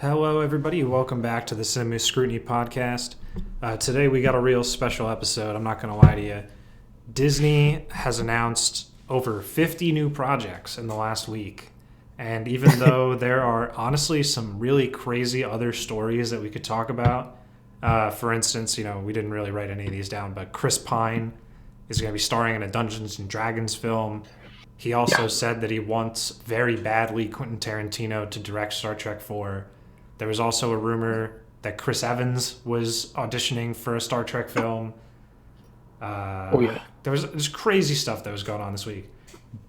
Hello, everybody. Welcome back to the Cinema Scrutiny podcast. Today we got a real special episode. I'm not going to lie to you. Disney has announced over 50 new projects in the last week. And even though there are honestly some really crazy other stories that we could talk about, for instance, we didn't really write any of these down, but Chris Pine is going to be starring in a Dungeons and Dragons film. He also said that he wants very badly Quentin Tarantino to direct Star Trek 4. There was also a rumor that Chris Evans was auditioning for a Star Trek film. There's crazy stuff that was going on this week.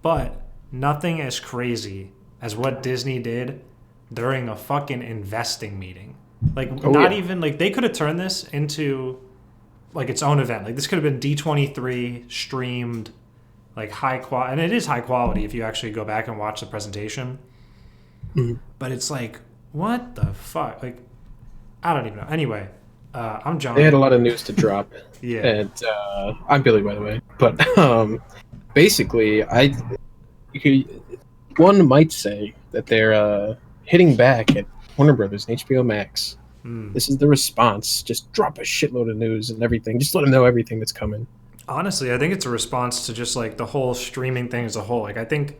But nothing as crazy as what Disney did during a fucking investing meeting. Even, they could have turned this into, its own event. This could have been D23 streamed, high quality. And it is high quality if you actually go back and watch the presentation. Mm-hmm. But it's what the fuck? I don't even know. Anyway, I'm John. They had a lot of news to drop. Yeah. And I'm Billy, by the way. But basically, one might say that they're hitting back at Warner Brothers and HBO Max. This is the response. Just drop a shitload of news and everything. Just let them know everything that's coming. Honestly, I think it's a response to just the whole streaming thing as a whole. I think,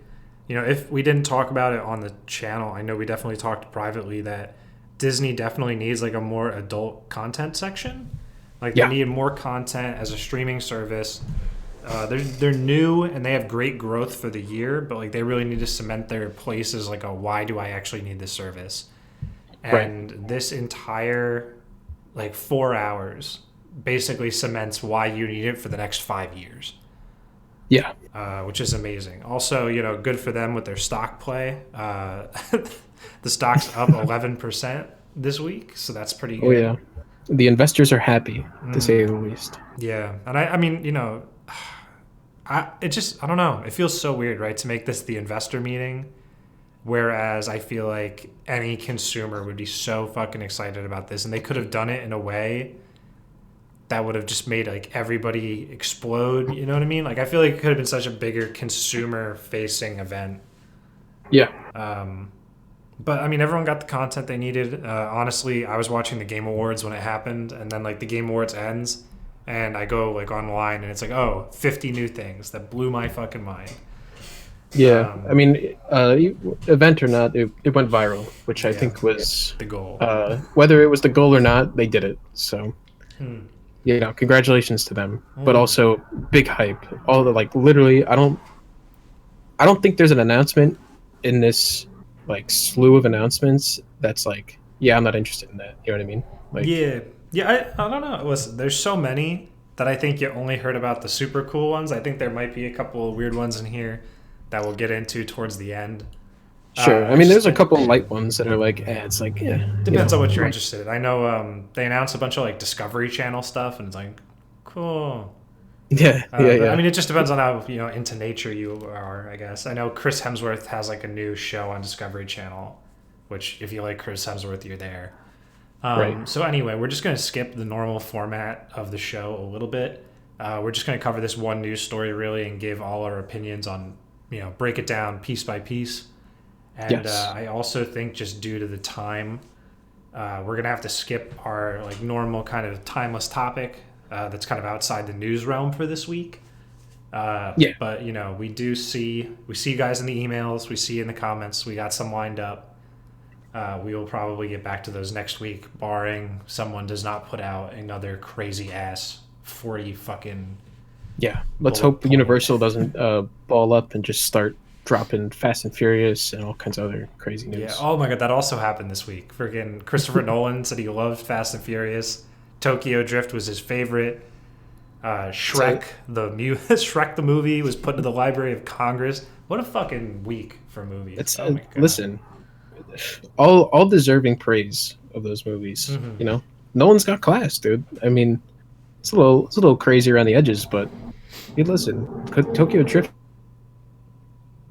if we didn't talk about it on the channel, I know we definitely talked privately that Disney definitely needs a more adult content section. They need more content as a streaming service. They're new and they have great growth for the year, but they really need to cement their place as why do I actually need this service? And this entire 4 hours basically cements why you need it for the next 5 years. Yeah. Which is amazing. Also, good for them with their stock play. The stock's up 11% this week, so that's pretty good. Oh, yeah. The investors are happy, to say the least. Yeah. And I mean, I don't know. It feels so weird, right, to make this the investor meeting, whereas I feel like any consumer would be so fucking excited about this, and they could have done it in a way that would have just made everybody explode. You know what I mean? I feel like it could have been such a bigger consumer facing event. Yeah. But I mean, everyone got the content they needed. Honestly, I was watching the Game Awards when it happened, and then the Game Awards ends, and I go online, and it's 50 new things that blew my fucking mind. Yeah, I mean, event or not, it went viral, which I think was the goal. Whether it was the goal or not, they did it. So. Congratulations to them. But also big hype. All the literally, I don't think there's an announcement in this slew of announcements that's I'm not interested in that. You know what I mean? I don't know. Listen, there's so many that I think you only heard about the super cool ones. I think there might be a couple of weird ones in here that we'll get into towards the end. Sure. I mean, there's a couple of light ones that are it's depends on what you're interested in. I know they announced a bunch of Discovery Channel stuff, and it's cool. Yeah. I mean, it just depends on how into nature you are, I guess. I know Chris Hemsworth has a new show on Discovery Channel, which if you like Chris Hemsworth, you're there. So anyway, we're just going to skip the normal format of the show a little bit. We're just going to cover this one news story really and give all our opinions on, break it down piece by piece. And I also think just due to the time, we're going to have to skip our normal kind of timeless topic that's kind of outside the news realm for this week. But, we see you guys in the emails. We see you in the comments. We got some lined up. We will probably get back to those next week, barring someone does not put out another crazy ass 40 fucking... Yeah, let's hope Universal doesn't ball up and just start dropping Fast and Furious and all kinds of other crazy news. Yeah. Oh my god, that also happened this week. Freaking Christopher Nolan said he loved Fast and Furious. Tokyo Drift was his favorite. Shrek the movie was put into the Library of Congress. What a fucking week for movies. Listen, all deserving praise of those movies. Mm-hmm. Nolan's got class, dude. I mean, it's a little crazy around the edges, but hey, listen, Tokyo Drift.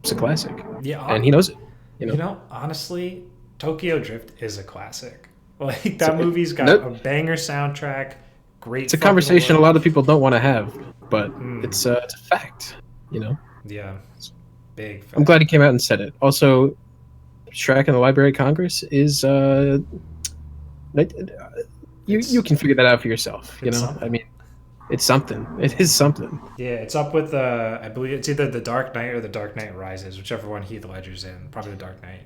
It's a classic. Yeah. And he knows it. Honestly, Tokyo Drift is a classic. That movie's got a banger soundtrack. Great. It's a conversation a lot of people don't want to have, but it's a fact, Yeah. Big fact. I'm glad he came out and said it. Also, Shrek in the Library of Congress is you It's can figure that out for yourself. it's I something. mean, it's something. It is something. Yeah, it's up with I believe it's either The Dark Knight or The Dark Knight Rises, whichever one Heath Ledger's in. Probably The Dark Knight.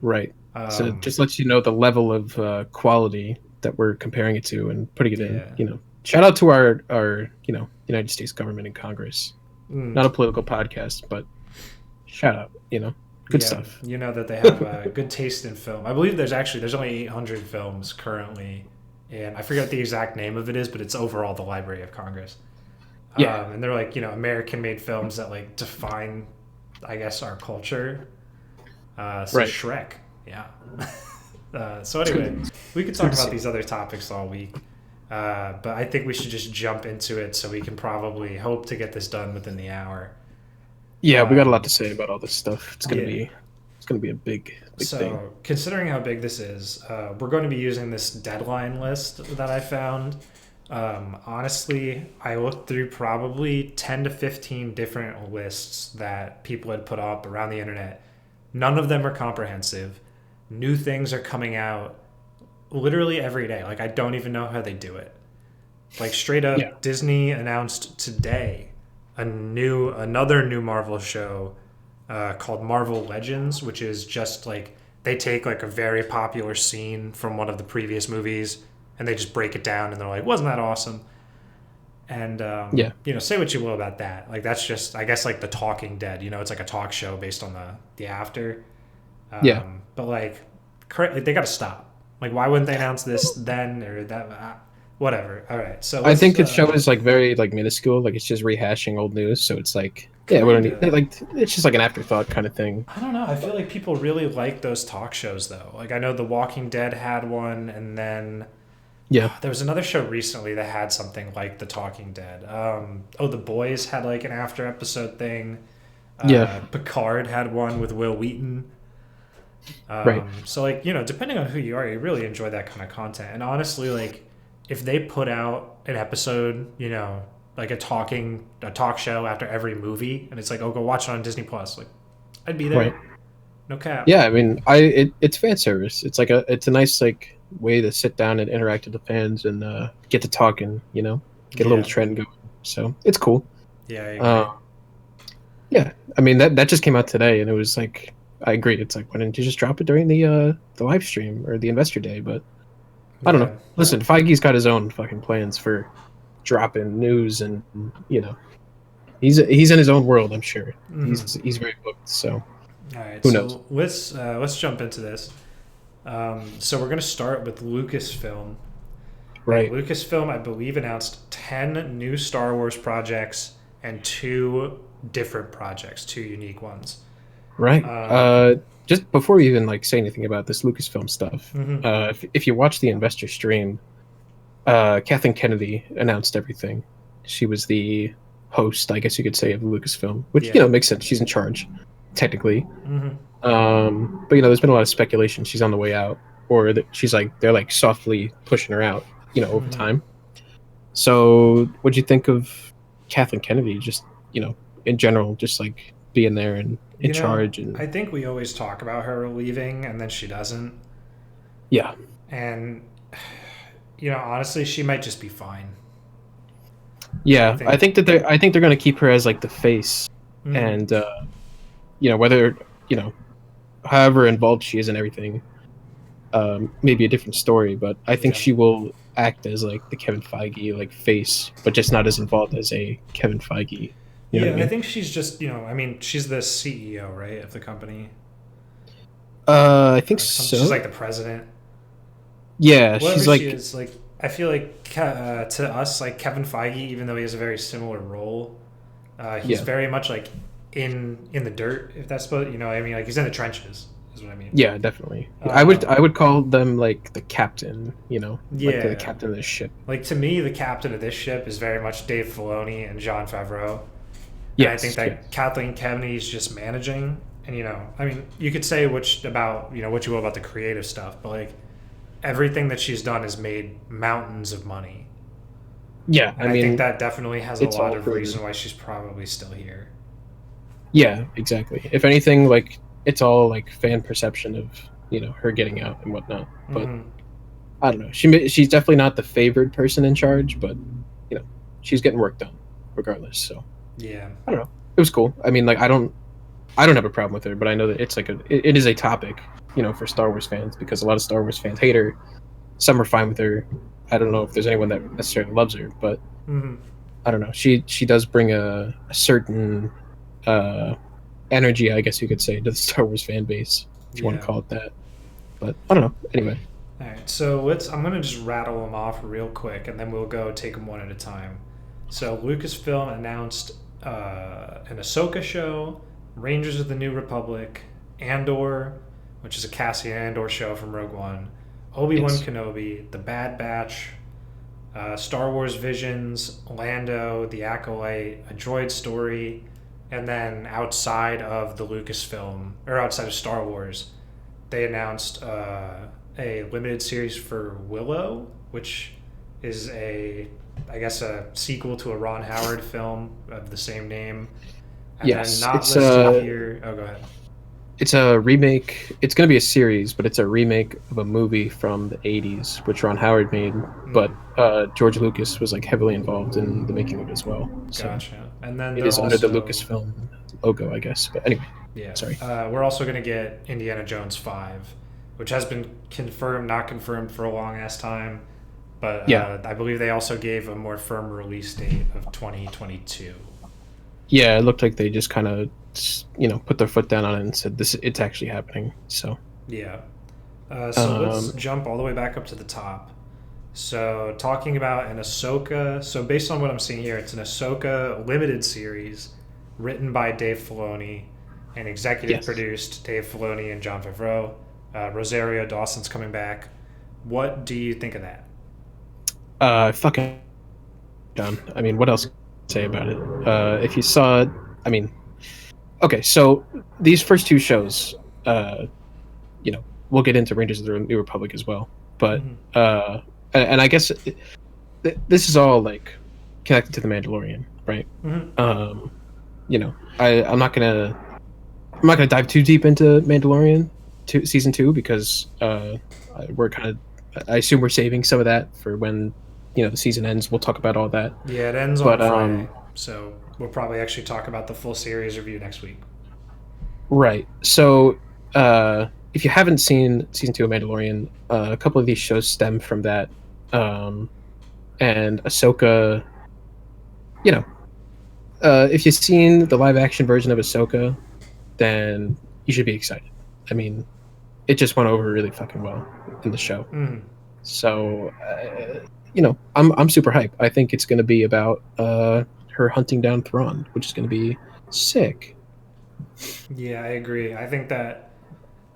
Right. So it Um, just lets you know the level of quality that we're comparing it to and putting it in. yeah. Shout out to our United States government and Congress. Mm, Not a political podcast, but shout out. Good yeah, stuff. you know that they have good taste in film. I believe there's only 800 films currently, and I forget what the exact name of it is, but it's overall the Library of Congress. Yeah. And they're like American-made films that like define, I guess, our culture. So Right. Shrek, yeah. So anyway, we could talk about these other topics all week, but I think we should just jump into it so we can probably hope to get this done within the hour. Yeah, we got a lot Um, to say about all this stuff. yeah. It's gonna be a big thing. So, considering how big this is, we're going to be using this deadline list that I found. Honestly, I looked through probably 10 to 15 different lists that people had put up around the internet. None of them are comprehensive. New things are coming out literally every day. Like, I don't even know how they do it. Like, straight Yeah. up, Disney announced today another new Marvel show called Marvel Legends, which is just like they take like a very popular scene from one of the previous movies and they just break it down and they're like, wasn't that awesome? And Yeah. say what you will about that. Like that's just I guess like the Talking Dead. It's like a talk show based on the after. Yeah. But like they got to stop. Like why wouldn't they announce this then or that? Whatever. All right. So I think the let's, show is like very like minuscule. Like it's just rehashing old news. So it's like we don't need kinda. like it's just like an afterthought kind of thing. I don't know. I feel like people really like those talk shows though. Like I know The Walking Dead had one, and then Yeah. there was another show recently that had something like The Talking Dead. The Boys had like an after episode thing. Yeah. Picard had one with Will Wheaton. Right. So like depending on who you are, you really enjoy that kind of content. And honestly, like if they put out an episode, like a talk show after every movie, and it's like, oh, go watch it on Disney Plus. Like, I'd be there. Right. No cap. Yeah. I mean, it's fan service. It's a nice like way to sit down and interact with the fans and get to talking. Get a little trend going. So it's cool. Yeah, I agree. Yeah. I mean that just came out today, and it was like I agree. It's like why didn't you just drop it during the live stream or the investor day? But I don't know. Listen, Feige's got his own fucking plans for dropping news, and he's in his own world. I'm sure he's very booked. So All right, who so knows? let's jump into this. So we're gonna start with Lucasfilm. Right. And Lucasfilm, I believe, announced 10 new Star Wars projects and 2 different projects, 2 unique ones. Right. Just before we even like say anything about this Lucasfilm stuff, if you watch the investor stream, Kathleen Kennedy announced everything. She was the host, I guess you could say, of Lucasfilm, which makes sense. She's in charge, technically. But there's been a lot of speculation she's on the way out, or that they're like softly pushing her out, over time. So, what'd you think of Kathleen Kennedy? Just in general, just like being there and in charge. And I think we always talk about her leaving, and then she doesn't. yeah, And honestly, she might just be fine. yeah. I think they're going to keep her as like the face, and whether however involved she is in everything, maybe a different story. But I think she will act as like the Kevin Feige like face, but just not as involved as a Kevin Feige. You know what I mean? I think she's just she's the CEO, right, of the company. I think so. She's like the president. Yeah, Whatever she's like. She is, like I feel like to us, like Kevin Feige, even though he has a very similar role, he's very much like in the dirt, if that's supposed. Like he's in the trenches, is what I mean. Yeah, definitely. I would call them like the captain. like the captain of the ship. Like to me, the captain of this ship is very much Dave Filoni and Jon Favreau. Yeah, I think that Kathleen Kennedy is just managing, and you could say what you will about the creative stuff, but like everything that she's done has made mountains of money. Yeah, and I think that definitely has a lot of reason why she's probably still here. Yeah, exactly. If anything, like it's all like fan perception of her getting out and whatnot. But I don't know. She's definitely not the favored person in charge, but she's getting work done regardless. So Yeah. I don't know. It was cool. I mean, like I don't have a problem with her, but I know that it's like it is a topic, for Star Wars fans, because a lot of Star Wars fans hate her. Some are fine with her. I don't know if there's anyone that necessarily loves her, but I don't know. She does bring a certain energy, I guess you could say, to the Star Wars fan base, if you want to call it that. But I don't know. Anyway. All right, so I'm gonna just rattle them off real quick, and then we'll go take them one at a time. So Lucasfilm announced an Ahsoka show, Rangers of the New Republic, Andor, which is a Cassian Andor show from Rogue One, Obi-Wan Kenobi, The Bad Batch, Star Wars Visions, Lando, The Acolyte, A Droid Story, and then outside of the Lucasfilm, or outside of Star Wars, they announced a limited series for Willow, which is I guess a sequel to a Ron Howard film of the same name. And yes, then not listed here. Oh, go ahead. It's a remake. It's going to be a series, but it's a remake of a movie from the 80s, which Ron Howard made. But George Lucas was like heavily involved in the making of it as well. So gotcha. And then it is under the Lucasfilm logo, I guess. But anyway, sorry. We're also going to get Indiana Jones 5, which has been confirmed, not confirmed for a long ass time. But I believe they also gave a more firm release date of 2022. Yeah, it looked like they just kind of, put their foot down on it and said, it's actually happening. So yeah. So let's jump all the way back up to the top. So talking about an Ahsoka. So based on what I'm seeing here, it's an Ahsoka limited series written by Dave Filoni and executive produced Dave Filoni and Jon Favreau. Rosario Dawson's coming back. What do you think of that? Fucking done. I mean, what else can I say about it? If you saw it, I mean, okay, so these first two shows, we'll get into Rangers of the New Republic as well, but and I guess this is all like connected to the Mandalorian, right? I'm not gonna dive too deep into Mandalorian season 2 because we're kind of, I assume we're saving some of that for when the season ends. We'll talk about all that. Yeah, it ends on Friday, so we'll probably actually talk about the full series review next week. Right. So if you haven't seen season 2 of Mandalorian, a couple of these shows stem from that. And Ahsoka, if you've seen the live action version of Ahsoka, then you should be excited. I mean, it just went over really fucking well in the show. So, I'm super hyped. I think it's going to be about her hunting down Thrawn, which is going to be sick. Yeah, I agree. I think that,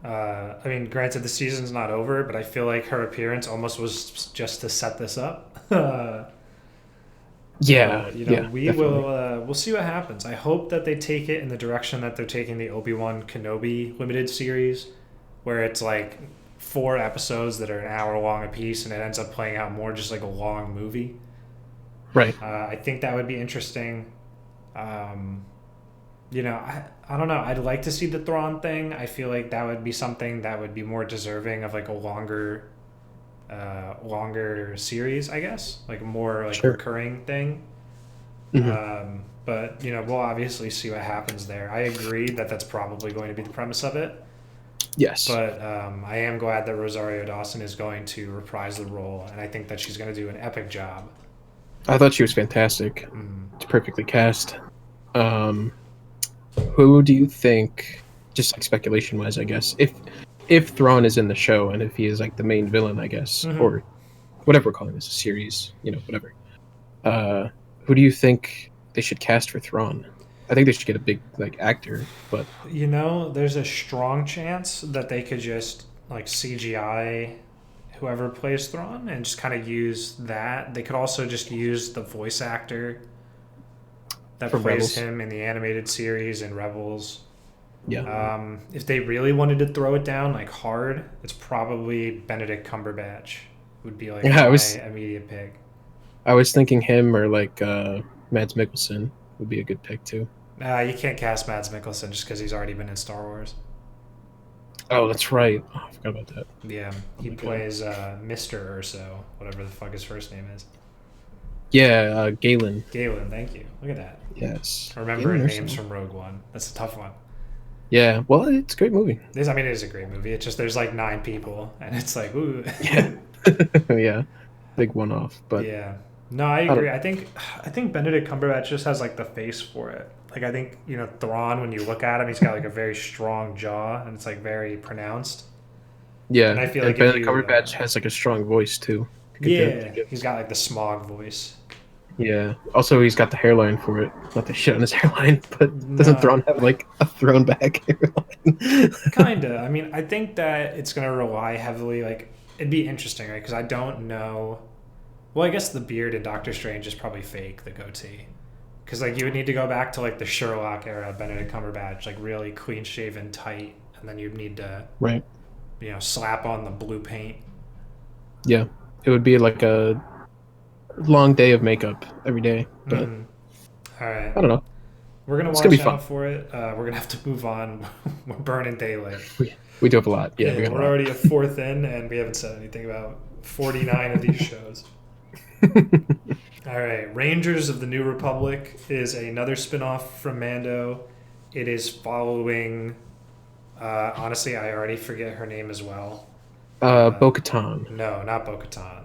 granted the season's not over, but I feel like her appearance almost was just to set this up. We'll see what happens. I hope that they take it in the direction that they're taking the Obi-Wan Kenobi limited series, where it's like 4 episodes that are an hour long a piece, and it ends up playing out more just like a long movie. Right. I think that would be interesting. I don't know. I'd like to see the Thrawn thing. I feel like that would be something that would be more deserving of like a longer series, I guess, like a more like recurring thing. But we'll obviously see what happens there. I agree that that's probably going to be the premise of it. Yes. But I am glad that Rosario Dawson is going to reprise the role, and I think that she's going to do an epic job. I thought she was fantastic. It's perfectly cast. Who do you think, just like speculation wise, I guess, if Thrawn is in the show and if he is like the main villain, I guess, or whatever we're calling this, a series, whatever. Who do you think they should cast for Thrawn? I think they should get a big like actor, but there's a strong chance that they could just like CGI whoever plays Thrawn and just kind of use that. They could also just use the voice actor that plays Rebels. him in the animated series and Rebels. Yeah. If they really wanted to throw it down like hard, it's probably Benedict Cumberbatch would be like my immediate pick. I was thinking him or like Mads Mikkelsen would be a good pick too. You can't cast Mads Mikkelsen just because he's already been in Star Wars. Oh, that's right. Oh, I forgot about that. Yeah, Oh he my god. plays Mr. Urso, whatever the fuck his first name is. Yeah, Galen. Galen, thank you. Look at that. Yes, Galen Remembering names Erso. from Rogue One. That's a tough one. Yeah, well, it's a great movie. I mean, it is a great movie. It's just there's like 9 people, and it's like, ooh. Yeah, yeah, big one off. But Yeah. No, I I agree. don't. I think Benedict Cumberbatch just has like the face for it. Like I think, Thrawn, when you look at him, he's got like a very strong jaw and it's like very pronounced. And Yeah, I feel and like if Benedict you Cumberbatch has like a strong voice too. To yeah, give. he's got like the smog voice. Yeah. Also, he's got the hairline for it. Not the shit on his hairline, but doesn't No, Thrawn have like a thrown back hairline? kinda. I mean, I think that it's gonna rely heavily. Like, it'd be interesting, right? Because I don't know. Well, I guess the beard in Doctor Strange is probably fake. The goatee, because like you would need to go back to like the Sherlock era, Benedict Cumberbatch, like really clean shaven, tight, and then you'd need to Right. slap on the blue paint. Yeah. It would be like a long day of makeup every day, but Mm. All right, I don't know. we're gonna It's gonna be watch fun. out for it. We're gonna have to move on. We're burning daylight. We do have a lot. Yeah, we Yeah, got a we're lot. already a fourth in, and we haven't said anything about 49 of these shows. All right, Rangers of the New Republic is another spin-off from Mando. It is following. Honestly, I already forget her name as well. Bo-Katan. No, not Bo-Katan.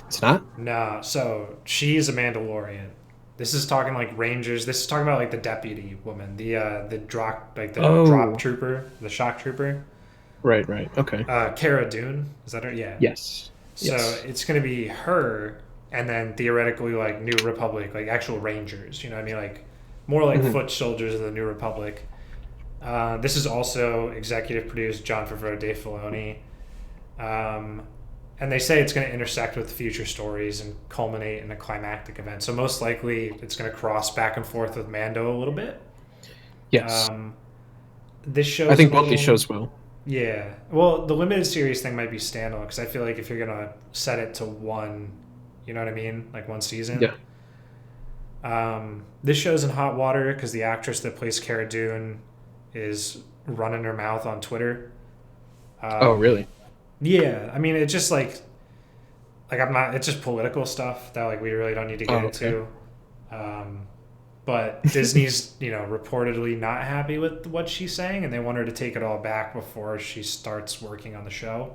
It's not? No, so she's a Mandalorian. This is talking like Rangers. This is talking about like the deputy woman, the drop Oh, trooper, the shock trooper. right, right. Okay. Cara Dune, is that her? Yeah. Yes. So Yes. it's gonna be her, and then theoretically like New Republic, like actual Rangers. You know what I mean? Like more like Mhm. foot soldiers of the New Republic. This is also executive produced John Favreau, Dave Filoni, um, and they say it's going to intersect with future stories and culminate in a climactic event. So most likely it's going to cross back and forth with Mando a little bit. Yes. Um, this I show's a think both these little. shows will. Yeah. Well, the limited series thing might be standalone because I feel like if you're gonna set it to one, you know what I mean, like one season. Yeah. This show's in hot water because the actress that plays Cara Dune is running her mouth on Twitter. Oh, Um, really? yeah, I mean, it's just like I'm not. It's just political stuff that like we really don't need to Oh, get okay. into. Um, but Disney's reportedly not happy with what she's saying, and they want her to take it all back before she starts working on the show.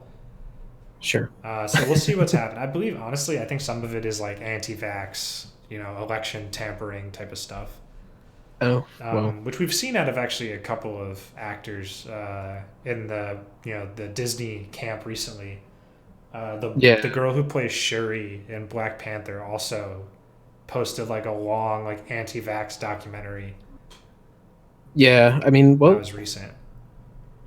Sure. So we'll see what's happening. I believe honestly, I think some of it is like anti-vax, election tampering type of stuff, Oh, well. which we've seen out of actually a couple of actors in the the Disney camp recently. The Yeah. girl who plays Shuri in Black Panther also posted like a long like anti-vax documentary Yeah. I mean, that well, was recent.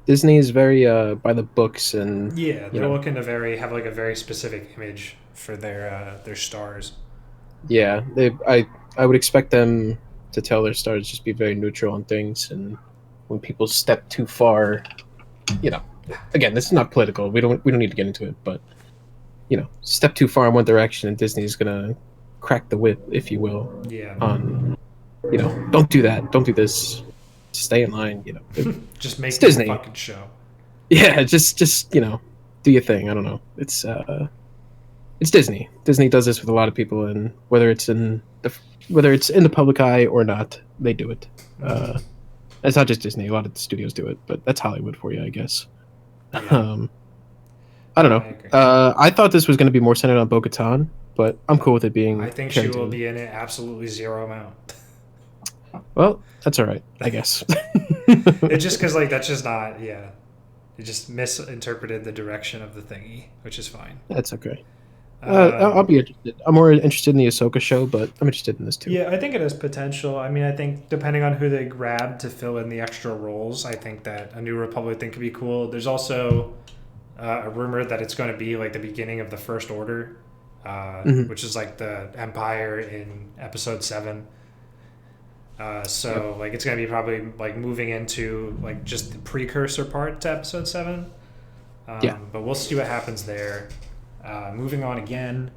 Disney is very by the books, and Yeah, you they're know, looking to have like a very specific image for their stars. yeah. I would expect them to tell their stars just be very neutral on things, and when people step too far, you know, again, this is not political. We don't need to get into it, but step too far in one direction, and Disney's gonna crack the whip, if you will, Yeah, on don't do that, don't do this, stay in line. just It's make your Disney. fucking show. Yeah, just do your thing. I don't know. It's Disney. Disney does this with a lot of people, and whether it's in the public eye or not, they do it. Mhm. It's not just Disney. A lot of studios do it, but that's Hollywood for you, I guess. Yeah, Um, I don't no, know. I agree. I thought this was going to be more centered on Bo-Katan, but I'm cool with it I being think she Cara will Dune. be in it absolutely zero amount. Well, that's all right, I guess. It's just because like that's just not It just misinterpreted the direction of the thingy, which is fine. That's okay. I'll Um, be interested. I'm more interested in the Ahsoka show, but I'm interested in this too. yeah, I think it has potential. I mean, I think depending on who they grab to fill in the extra roles, I think that a New Republic thing could be cool. There's also a rumor that it's going to be like the beginning of the First Order, Mhm. which is like the Empire in Episode 7. So like it's gonna be probably like moving into like just the precursor part to Episode 7. Yeah. But we'll see what happens there. Moving on again,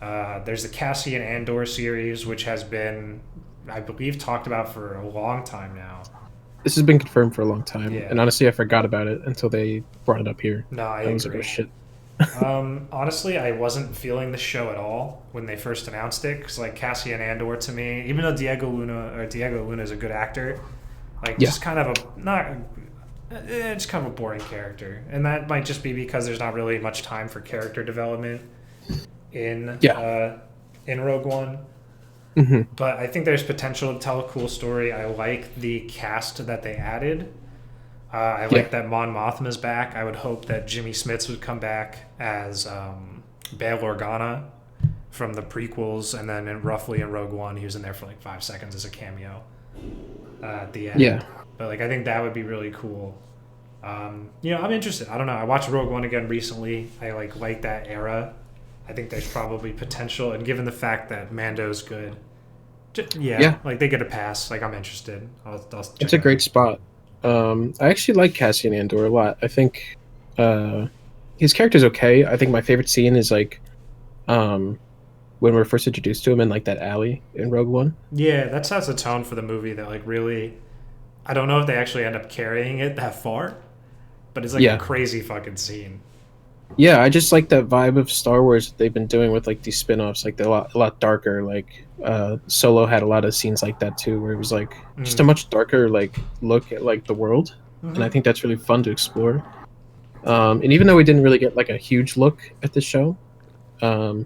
there's the Cassian Andor series, which has been, I believe, talked about for a long time now. this has been confirmed for a long time, Yeah. and honestly, I forgot about it until they brought it up here. No, I I was like, oh agree. shit. Honestly, I wasn't feeling the show at all when they first announced it because like Cassian Andor to me, even though Diego Luna is a good actor, like Yeah, just kind of a not, just kind of a boring character, and that might just be because there's not really much time for character development in yeah, uh, in Rogue One. hmm But I think there's potential to tell a cool story. I like the cast that they added. I yeah, like that Mon Mothma's back. I would hope that Jimmy Smits would come back as Bail Organa from the prequels, and then roughly in Rogue One, he was in there for like 5 seconds as a cameo at the yeah. end. But like, I think that would be really cool. I'm interested. I don't know. I watched Rogue One again recently. I like that era. I think there's probably potential, and given the fact that Mando's good, yeah, Yeah, like they get a pass. Like I'm interested. I'll it's check a it out. great spot. I actually like Cassian Andor a lot. I think uh, his character's okay. I think my favorite scene is like um, when we're first introduced to him in like that alley in Rogue One. Yeah, that sets a tone for the movie that like really I don't know if they actually end up carrying it that far, but it's like a Yeah, crazy fucking scene. yeah. I just like that vibe of Star Wars that they've been doing with like these spin-offs. Like they're a lot darker. Like Solo had a lot of scenes like that too, where it was like just a Mm. much darker like look at like the world, and I Mm-hmm. think that's really fun to explore. And even though we didn't really get like a huge look at the show, um,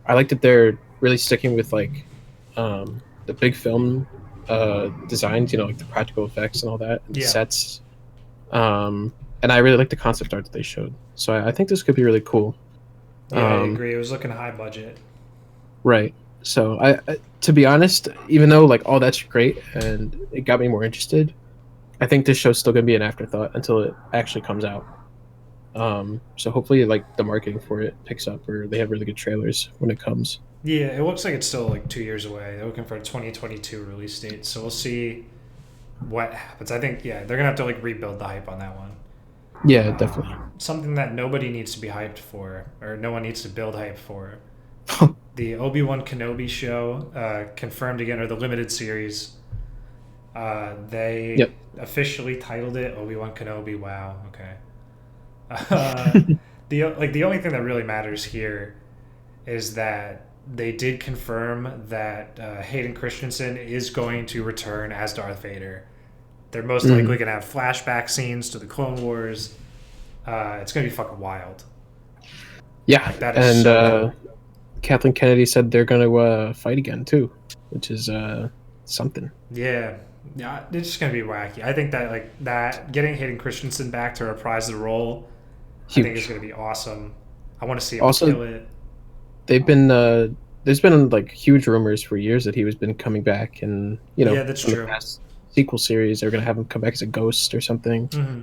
I like that they're really sticking with like the big film designs, like the practical effects and all that, and the Yeah. sets. And I really like the concept art that they showed. So I think this could be really cool. Yeah, I Um, agree. It was looking high budget. right. So to be honest, even though like all that's great and it got me more interested, I think this show's still gonna be an afterthought until it actually comes out. So hopefully, like the marketing for it picks up, or they have really good trailers when it comes. Yeah, it looks like it's still like 2 years away. They're looking for a 2022 release date, so we'll see what happens. I think they're gonna have to like rebuild the hype on that one. Yeah, definitely. Something that nobody needs to be hyped for, or no one needs to build hype for. The Obi-Wan Kenobi show confirmed again, or the limited series. They Yep. officially titled it Obi-Wan Kenobi. Wow. Okay. Uh, the only thing that really matters here is that they did confirm that Hayden Christensen is going to return as Darth Vader. They're most likely Mhm. going to have flashback scenes to the Clone Wars. It's going to be fucking wild. Yeah, Like that is and so cool. Kathleen Kennedy said they're going to fight again too, which is something Yeah. Yeah, it's just gonna be wacky. I think that like that getting Hayden Christensen back to reprise the role, I think is huge. gonna be awesome. I want to see him Also, kill it. they've been there's been like huge rumors for years that he was been coming back, and Yeah, that's from the true. past sequel series they're going to have him come back as a ghost or something. Hmm.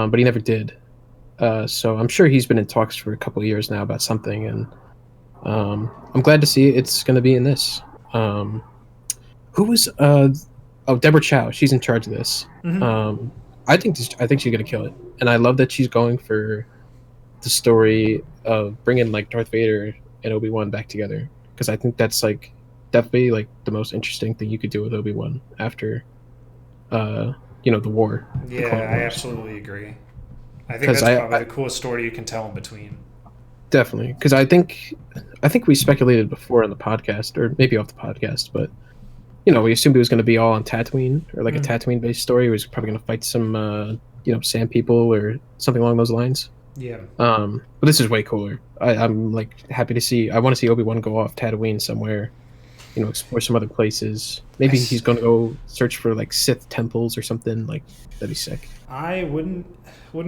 But he never did. So I'm sure he's been in talks for a couple of years now about something, and I'm glad to see it's going to be in this. Um, who was Deborah Chow? She's in charge of this. Hmm. Um, I think she's going to kill it, and I love that she's going for the story of bringing like Darth Vader and Obi-Wan back together, because I think that's like definitely like the most interesting thing you could do with Obi-Wan after uh the war, the Yeah, Clone I Wars. absolutely agree. I think Because that's I probably the coolest story you can tell in between. definitely, because I think we speculated before on the podcast, or maybe off the podcast, but we assumed it was going to be all on Tatooine, or like a Mm. Tatooine based story. He was probably going to fight some sand people or something along those lines. Yeah. But this is way cooler. I'm like happy to see. I want to see Obi-Wan go off Tatooine somewhere, explore some other places. I, Maybe s- he's going to go search for like Sith temples or something. Like that'd be sick. I wouldn't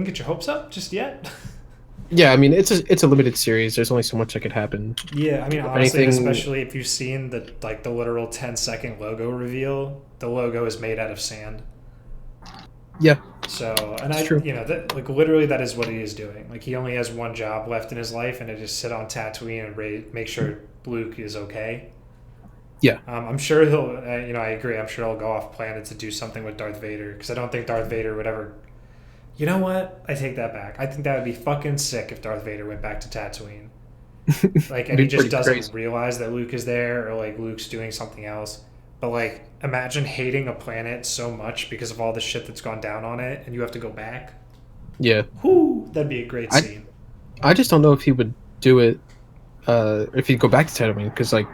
get your hopes up just yet. Yeah, I mean it's a limited series. There's only so much that could happen. Yeah, I mean If honestly, and anything, especially if you've seen the literal 10-second logo reveal, the logo is made out of sand. yeah, So, and it's I, true. that like literally that is what he is doing. Like he only has one job left in his life, and it is sit on Tatooine and make sure Luke is okay. Yeah, I'm sure he'll, I agree. I'm sure he'll go off planet to do something with Darth Vader because I don't think Darth Vader would ever. You know what? I take that back. I think that would be fucking sick if Darth Vader went back to Tatooine. Like, it'd and be he just pretty doesn't crazy. realize that Luke is there, or like Luke's doing something else. But like, imagine hating a planet so much because of all the shit that's gone down on it, and you have to go back. Yeah. Whoo, that'd be a great I scene. I just don't know if he would do it if he'd go back to Tatooine because like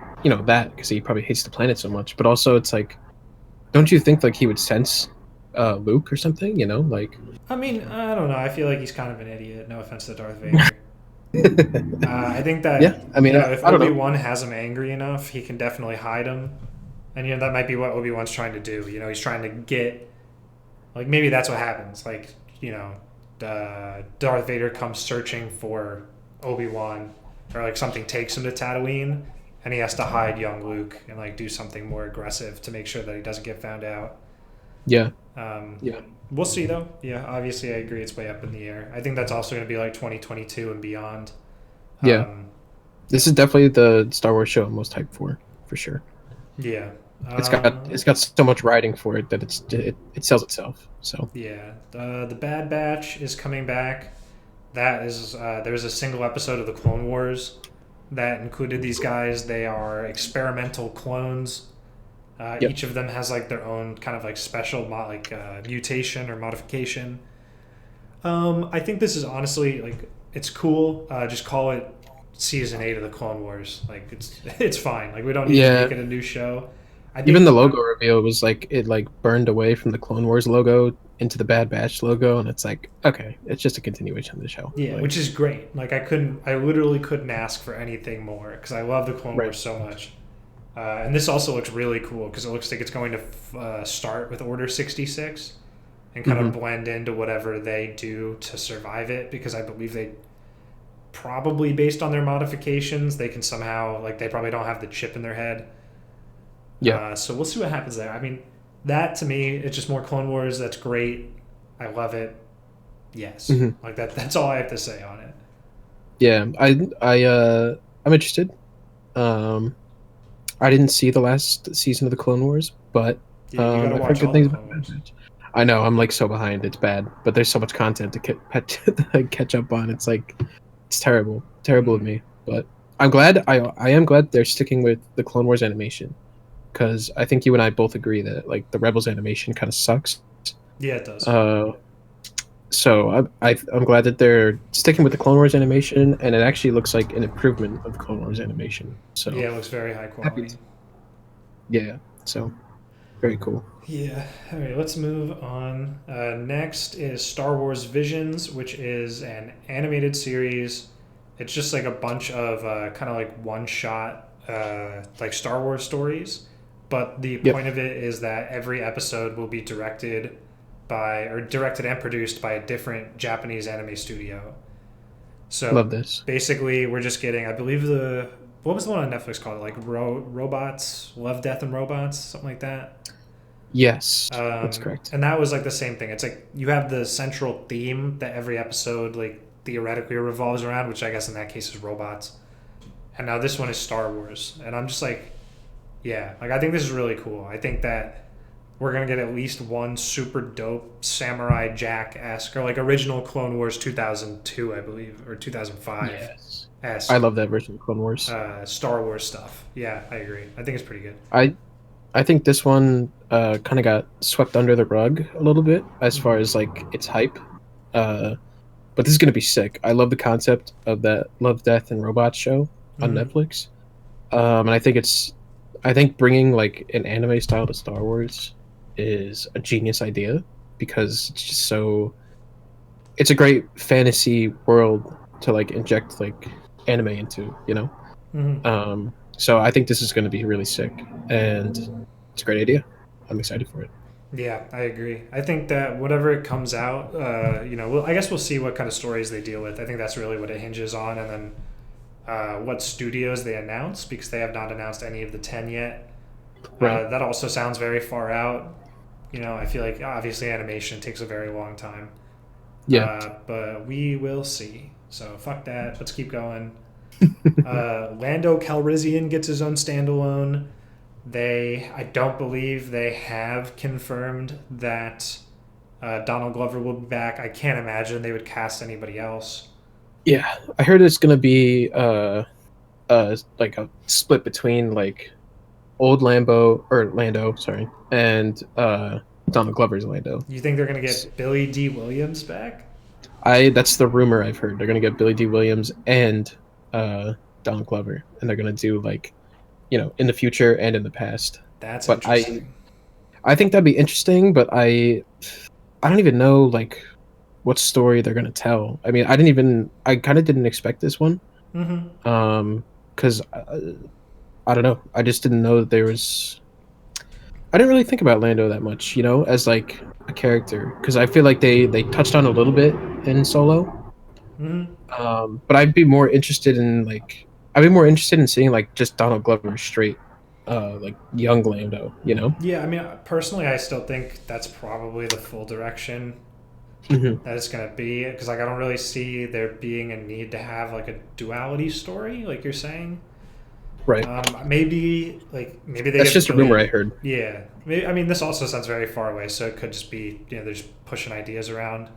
that because he probably hates the planet so much. But also it's like, don't you think like he would sense Luke or something? Like. I mean, I don't know. I feel like he's kind of an idiot. No offense to Darth Vader. I think Yeah, that I mean, if I don't Obi know. Wan has him angry enough, he can definitely hide him, and that might be what Obi Wan's trying to do. He's trying to get like maybe that's what happens. Like Darth Vader comes searching for Obi Wan, or like something takes him to Tatooine, and he has to hide young Luke and like do something more aggressive to make sure that he doesn't get found out. Yeah, Um, yeah, we'll see though. Yeah, obviously I agree it's way up in the air. I think that's also going to be like 2022 and beyond. yeah. Um, This is definitely the Star Wars show I'm most hyped for sure. yeah. It's got so much writing for it that it sells itself. So Yeah. The Bad Batch is coming back. That is there was a single episode of the Clone Wars that included these guys. They are experimental clones. yep, Each of them has like their own kind of like special mutation or modification. I think this is honestly like it's cool. Just call it season 8 of the Clone Wars. Like it's fine. Like we don't need to yeah. make it a new show. I Even the think logo reveal was like it like burned away from the Clone Wars logo into the Bad Batch logo, and it's like okay, it's just a continuation of the show. yeah, Like which is great. Like I literally couldn't ask for anything more because I love the Clone right, Wars so much. And this also looks really cool because it looks like it's going to start with Order 66 and kind of hmm blend into whatever they do to survive it because I believe they probably based on their modifications they can somehow like they probably don't have the chip in their head. yeah, So we'll see what happens there. I mean, that to me, it's just more Clone Wars. That's great. I love it. Yes, hmm like that. That's all I have to say on it. yeah. I'm interested. Um, I didn't see the last season of the Clone Wars, but Yeah, you got to I've heard watch good all the things about Clone Bad Wars. Batch. I know I'm like so behind. It's bad, but there's so much content to catch up on. It's like it's terrible of Mm. me. But I'm glad. I am glad they're sticking with the Clone Wars animation because I think you and I both agree that like the Rebels animation kind of sucks. Yeah, it does. Uh, so I'm glad that they're sticking with the Clone Wars animation, and it actually looks like an improvement of Clone Wars animation. So Yeah, it looks very high happy. quality. Yeah. So very cool. Yeah. All right, let's move on. Next is Star Wars Visions, which is an animated series. It's just like a bunch of kind of like one shot, like Star Wars stories. But the Yep. point of it is that every episode will be directed and produced by a different Japanese anime studio. So Love this. basically, we're just getting, I believe what was the one on Netflix called? Like Robots, Love, Death, and Robots, something like that. Yes, that's correct. And that was like the same thing. It's like you have the central theme that every episode like theoretically revolves around, which I guess in that case is robots. And now this one is Star Wars, and I'm just like, yeah, like I think this is really cool. I think that we're gonna get at least one super dope Samurai Jack esque or like original Clone Wars 2002, I believe, or 2005 Yes. I esque love that version of Clone Wars. Star Wars stuff. Yeah, I agree. I think it's pretty good. I I think this one kind of got swept under the rug a little bit as far as Mm-hmm. like its hype. Uh, but this is gonna be sick. I love the concept of that Love, Death, and Robots show on Mm-hmm. Netflix. And I think bringing like an anime style to Star Wars is a genius idea because it's just so. It's a great fantasy world to like inject like anime into. Mm-hmm. So I think this is going to be really sick, and it's a great idea. I'm excited for it. Yeah, I agree. I think that whatever it comes out, I guess we'll see what kind of stories they deal with. I think that's really what it hinges on, and then what studios they announce because they have not announced any of the 10 yet. Right. That also sounds very far out. I feel like obviously animation takes a very long time, Yeah. but we will see. So fuck that. Let's keep going. Lando Calrissian gets his own standalone. I don't believe they have confirmed that Donald Glover will be back. I can't imagine they would cast anybody else. Yeah. I heard it's going to be like a split between like old Lambo or Lando, sorry, and Donald Glover's Lando. You think they're gonna get Billy D. Williams back? I That's the rumor I've heard. They're gonna get Billy D. Williams and uh, Donald Glover, and they're gonna do like in the future and in the past. That's But interesting. I think that'd be interesting. But I don't even know like what story they're gonna tell. I mean, I kind of didn't expect this one. Mm-hmm. Because I don't know. I just didn't know that there was. I didn't really think about Lando that much, as like a character, because I feel like they touched on a little bit in Solo. Mm-hmm. But I'd be more interested in seeing like just Donald Glover straight, like young Lando. Yeah, I mean, personally, I still think that's probably the full direction Hmm. that it's gonna be, because like I don't really see there being a need to have like a duality story, like you're saying. Right. Maybe they That's get just a rumor Billy. I heard. Yeah, I mean, this also sounds very far away, so it could just be they're just pushing ideas around.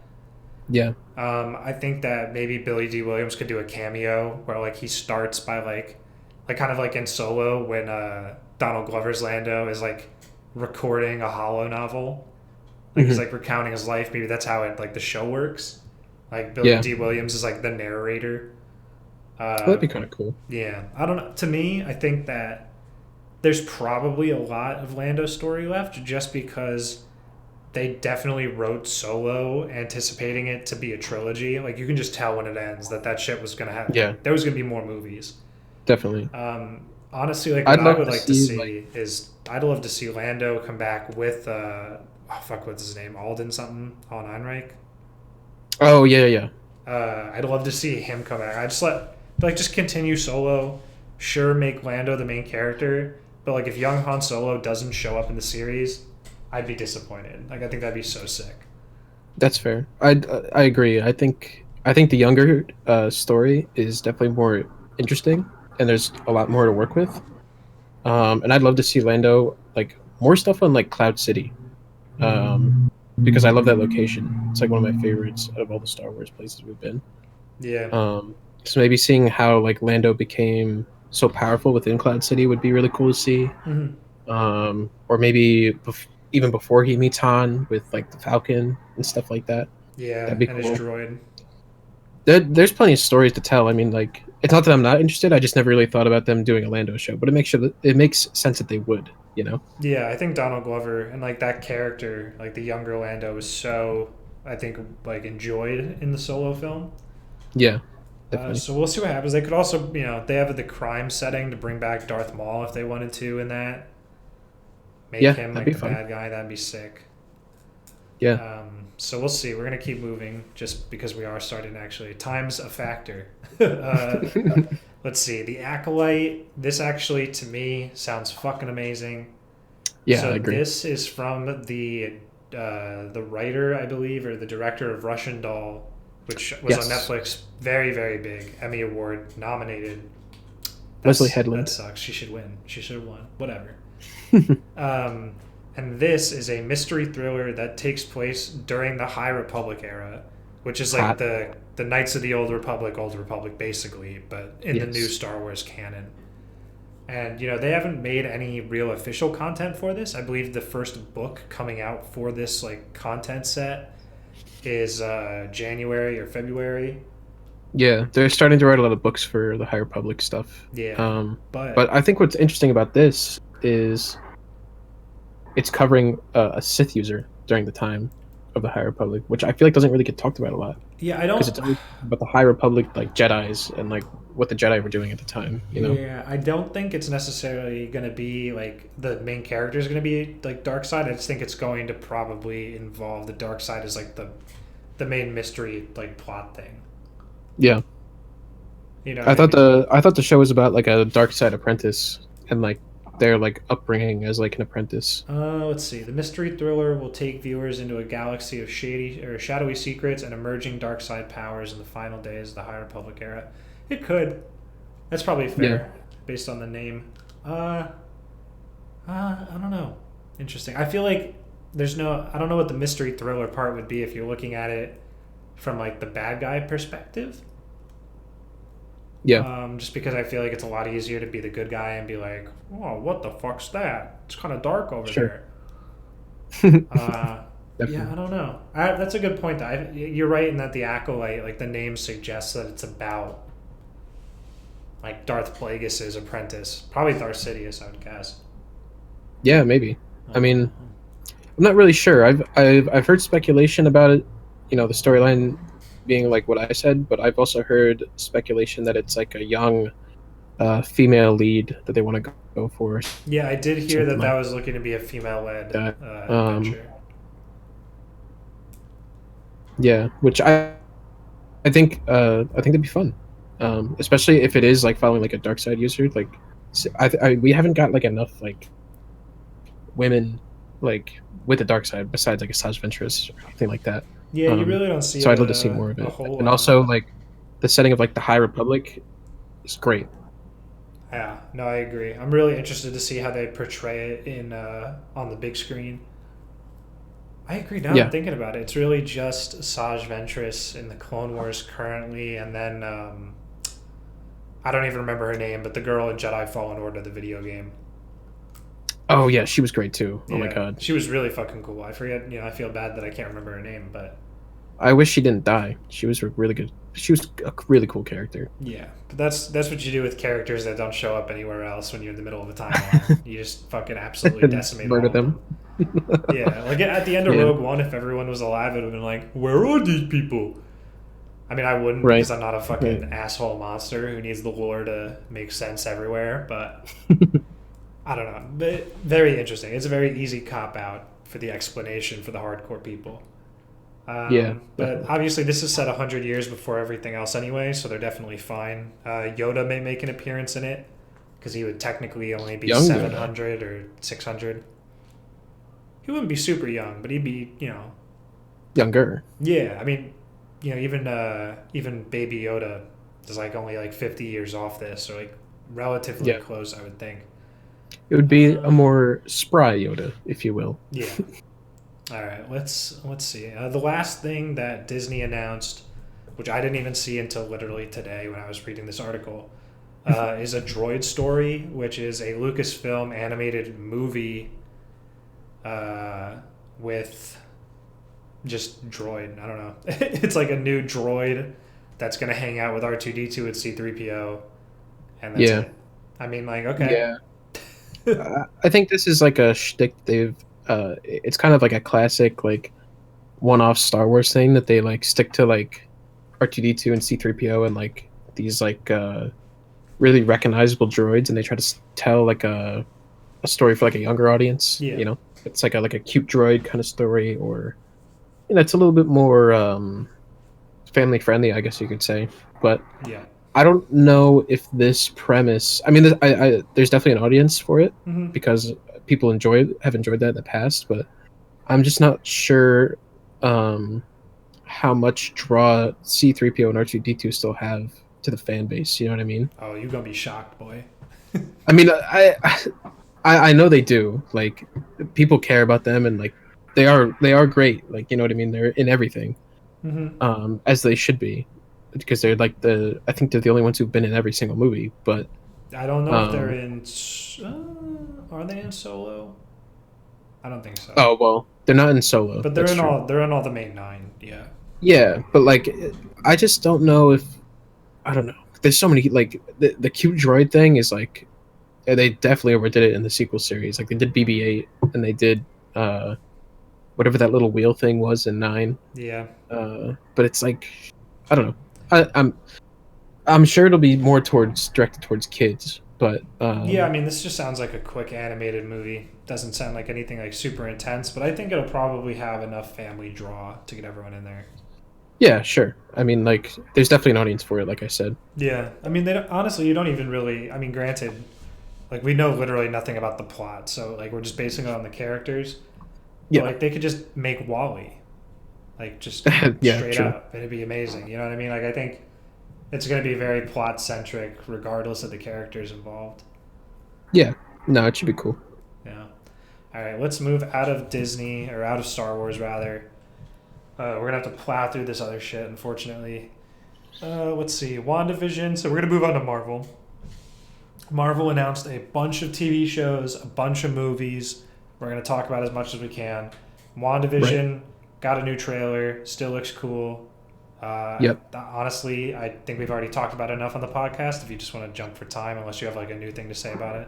Yeah. I think that maybe Billy D. Williams could do a cameo where like he starts by like kind of like in Solo when Donald Glover's Lando is like recording a hollow novel, like he's Hmm. like recounting his life. Maybe that's how it like the show works. Like Billy Yeah. D. Williams is like the narrator. Well, that'd Uh, be kind of cool. yeah, I don't know. To me, I think that there's probably a lot of Lando story left, just because they definitely wrote Solo anticipating it to be a trilogy. Like you can just tell when it ends that that shit was gonna have. Yeah, There was gonna be more movies. definitely. Honestly, like what I'd I love would to like to see like. see is I'd love to see Lando come back with oh fuck, what's his name, Alden something, Alden Ehrenreich. Oh yeah, yeah. I'd love to see him come back. I just just continue Solo. Sure, make Lando the main character, but like if young Han Solo doesn't show up in the series, I'd be disappointed. Like I think that'd be so sick. That's fair. I agree. I think the younger story is definitely more interesting, and there's a lot more to work with. And I'd love to see Lando like more stuff on like Cloud City, Mm-hmm. because I love that location. It's like one of my favorites out of all the Star Wars places we've been. Yeah. So maybe seeing how like Lando became so powerful within Cloud City would be really cool to see. Mm-hmm. Or maybe even before he meets Han with like the Falcon and stuff like that. Yeah, That'd be and his cool. droid. There's plenty of stories to tell. I mean, like it's not that I'm not interested. I just never really thought about them doing a Lando show, but it makes sense that they would. Yeah, I think Donald Glover and like that character, like the younger Lando, was so I think like enjoyed in the Solo film. Yeah, definitely. So we'll see what happens. They could also, they have the crime setting to bring back Darth Maul if they wanted to in that. Make Yeah, him that'd like be the fun. bad guy. That'd be sick. Yeah. So we'll see. We're gonna keep moving just because we are starting to actually. Time's a factor. Let's see. The Acolyte. This actually, to me, sounds fucking amazing. Yeah, I So agree. this is from the writer, I believe, or the director of Russian Doll, which was on Yes. Netflix. Very, very big Emmy Award nominated. Leslie That Headland. sucks. She should win. She should have won. Whatever. Um, and this is a mystery thriller that takes place during the High Republic era, which is like Hot. the Knights of the Old Republic, basically, but in the new Yes. Star Wars canon. And they haven't made any real official content for this. I believe the first book coming out for this like content set is January or February. Yeah, they're starting to write a lot of books for the High Republic stuff. Yeah, But I think what's interesting about this is it's covering a Sith user during the time of the High Republic, which I feel like doesn't really get talked about a lot, yeah, I because don't. it's always about the High Republic, like Jedi's, and like what the Jedi were doing at the time. Yeah, I don't think it's necessarily going to be like the main character is going to be like dark side. I just think it's going to probably involve the dark side as like the main mystery like plot thing. Yeah, You know what I I thought mean? the show was about like a dark side apprentice and like their like upbringing as like an apprentice. Let's see. The mystery thriller will take viewers into a galaxy of shady or shadowy secrets and emerging dark side powers in the final days of the High Republic era. It could. That's probably fair based on the name. I don't know. Interesting. I feel like there's no. I don't know what the mystery thriller part would be if you're looking at it from like the bad guy perspective. Yeah. Just because I feel like it's a lot easier to be the good guy and be like, oh, what the fuck's that? It's kind of dark over Sure. there. Yeah, I Definitely. don't know. That's a good point. You're right in that the acolyte, like the name suggests that it's about like Darth Plagueis' apprentice, probably Darth Sidious, I would guess. Yeah, maybe. I Uh, mean, I'm not really sure. I've heard speculation about it. You know, the storyline being like what I said, but I've also heard speculation that it's like a young female lead that they want to go for, yeah, I did hear something that that like was looking to be a female-led that. adventure. Yeah, which I think that'd be fun, especially if it is like following like a dark side user. Like, we haven't got like enough like women like with the dark side besides like Asajj Ventress or anything like that. Yeah, you really don't see So I'd love to see more of a it, whole and lot. also like the setting of like the High Republic is great. Yeah, no, I agree. I'm really interested to see how they portray it in on the big screen. I agree. Now I'm Yeah, thinking about it. It's really just Asajj Ventress in the Clone Wars currently, and then I don't even remember her name, but the girl in Jedi Fallen Order, the video game. oh yeah, she was great too. Oh my Yeah, god, she was really fucking cool. I forget, I feel bad that I can't remember her name, but I wish she didn't die. She was really good. She was a really cool character. yeah. But that's what you do with characters that don't show up anywhere else when you're in the middle of a timeline. You just fucking absolutely And decimate murder all of them. them. Yeah, like at the end of Yeah, Rogue One, if everyone was alive, it would have been like, where are these people? I mean, I wouldn't because right, I'm not a right. fucking asshole monster who needs the lore to make sense everywhere. But I don't know. But very interesting. It's a very easy cop out for the explanation for the hardcore people. Yeah, But definitely. obviously, this is set 100 years before everything else anyway, so they're definitely fine. Yoda may make an appearance in it because he would technically only be Young Yoda, 700 or 600. He wouldn't be super young, but he'd be, younger. yeah. I mean, even Baby Yoda is like only like 50 years off this, or like relatively Yeah, close, I would think. it would be a Uh, more spry Yoda, if you will. yeah. All right. Let's see. The last thing that Disney announced, which I didn't even see until literally today when I was reading this article, is a Droid Story, which is a Lucasfilm animated movie uh, with just droid. I don't know. It's like a new droid that's gonna hang out with R2D2 and C3PO, and that's Yeah, it. I mean, like, okay. yeah. I think this is like a shtick they've. It's kind of like a classic like one-off Star Wars thing that they like stick to like R2D2 and C3PO and like these like really recognizable droids, and they try to tell like a story for like a younger audience. Yeah, You know, it's like a cute droid kind of story, or it's a little bit more family friendly, I guess you could say. But yeah. I don't know if this premise. I mean, there's definitely an audience for it Mm-hmm. because people have enjoyed that in the past, but I'm just not sure um, how much draw C3PO and R2D2 still have to the fan base. You know what I mean? Oh, you're gonna be shocked, boy. I mean, I know they do. Like, people care about them, and like they are great. Like, you know what I mean? They're in everything, Mm-hmm. as they should be, because they're like I think they're the only ones who've been in every single movie. But I don't know if they're um, in. Are they in Solo? I don't think so. oh well, they're not in Solo. But That's true. they're in all the main nine. Yeah. Yeah, but like, I just don't know if I don't know. There's so many like the cute droid thing is like they definitely overdid it in the sequel series. Like they did BB-8 and they did uh whatever that little wheel thing was in 9. Yeah. But it's like I don't know. I'm sure it'll be more towards directed towards kids, but Yeah, I mean, this just sounds like a quick animated movie. Doesn't sound like anything like super intense, but I think it'll probably have enough family draw to get everyone in there. yeah, sure. I mean, like there's definitely an audience for it. Like I said, Yeah, I mean, honestly, you don't even really. I mean, granted, like we know literally nothing about the plot, so like we're just basing it on the characters. But yeah, like they could just make Wally, like just yeah, straight true. up, and it'd be amazing. You know what I mean? Like I think it's going to be very plot centric, regardless of the characters involved. Yeah, no, it should be cool. Yeah. All right, let's move out of Disney or out of Star Wars rather. We're gonna have to plow through this other shit, unfortunately. Let's see, WandaVision. So we're gonna move on to Marvel. Marvel announced a bunch of TV shows, a bunch of movies. We're gonna talk about as much as we can. WandaVision Right. got a new trailer. Still looks cool. Yep. Honestly, I think we've already talked about it enough on the podcast. If you just want to jump for time, unless you have like a new thing to say about it.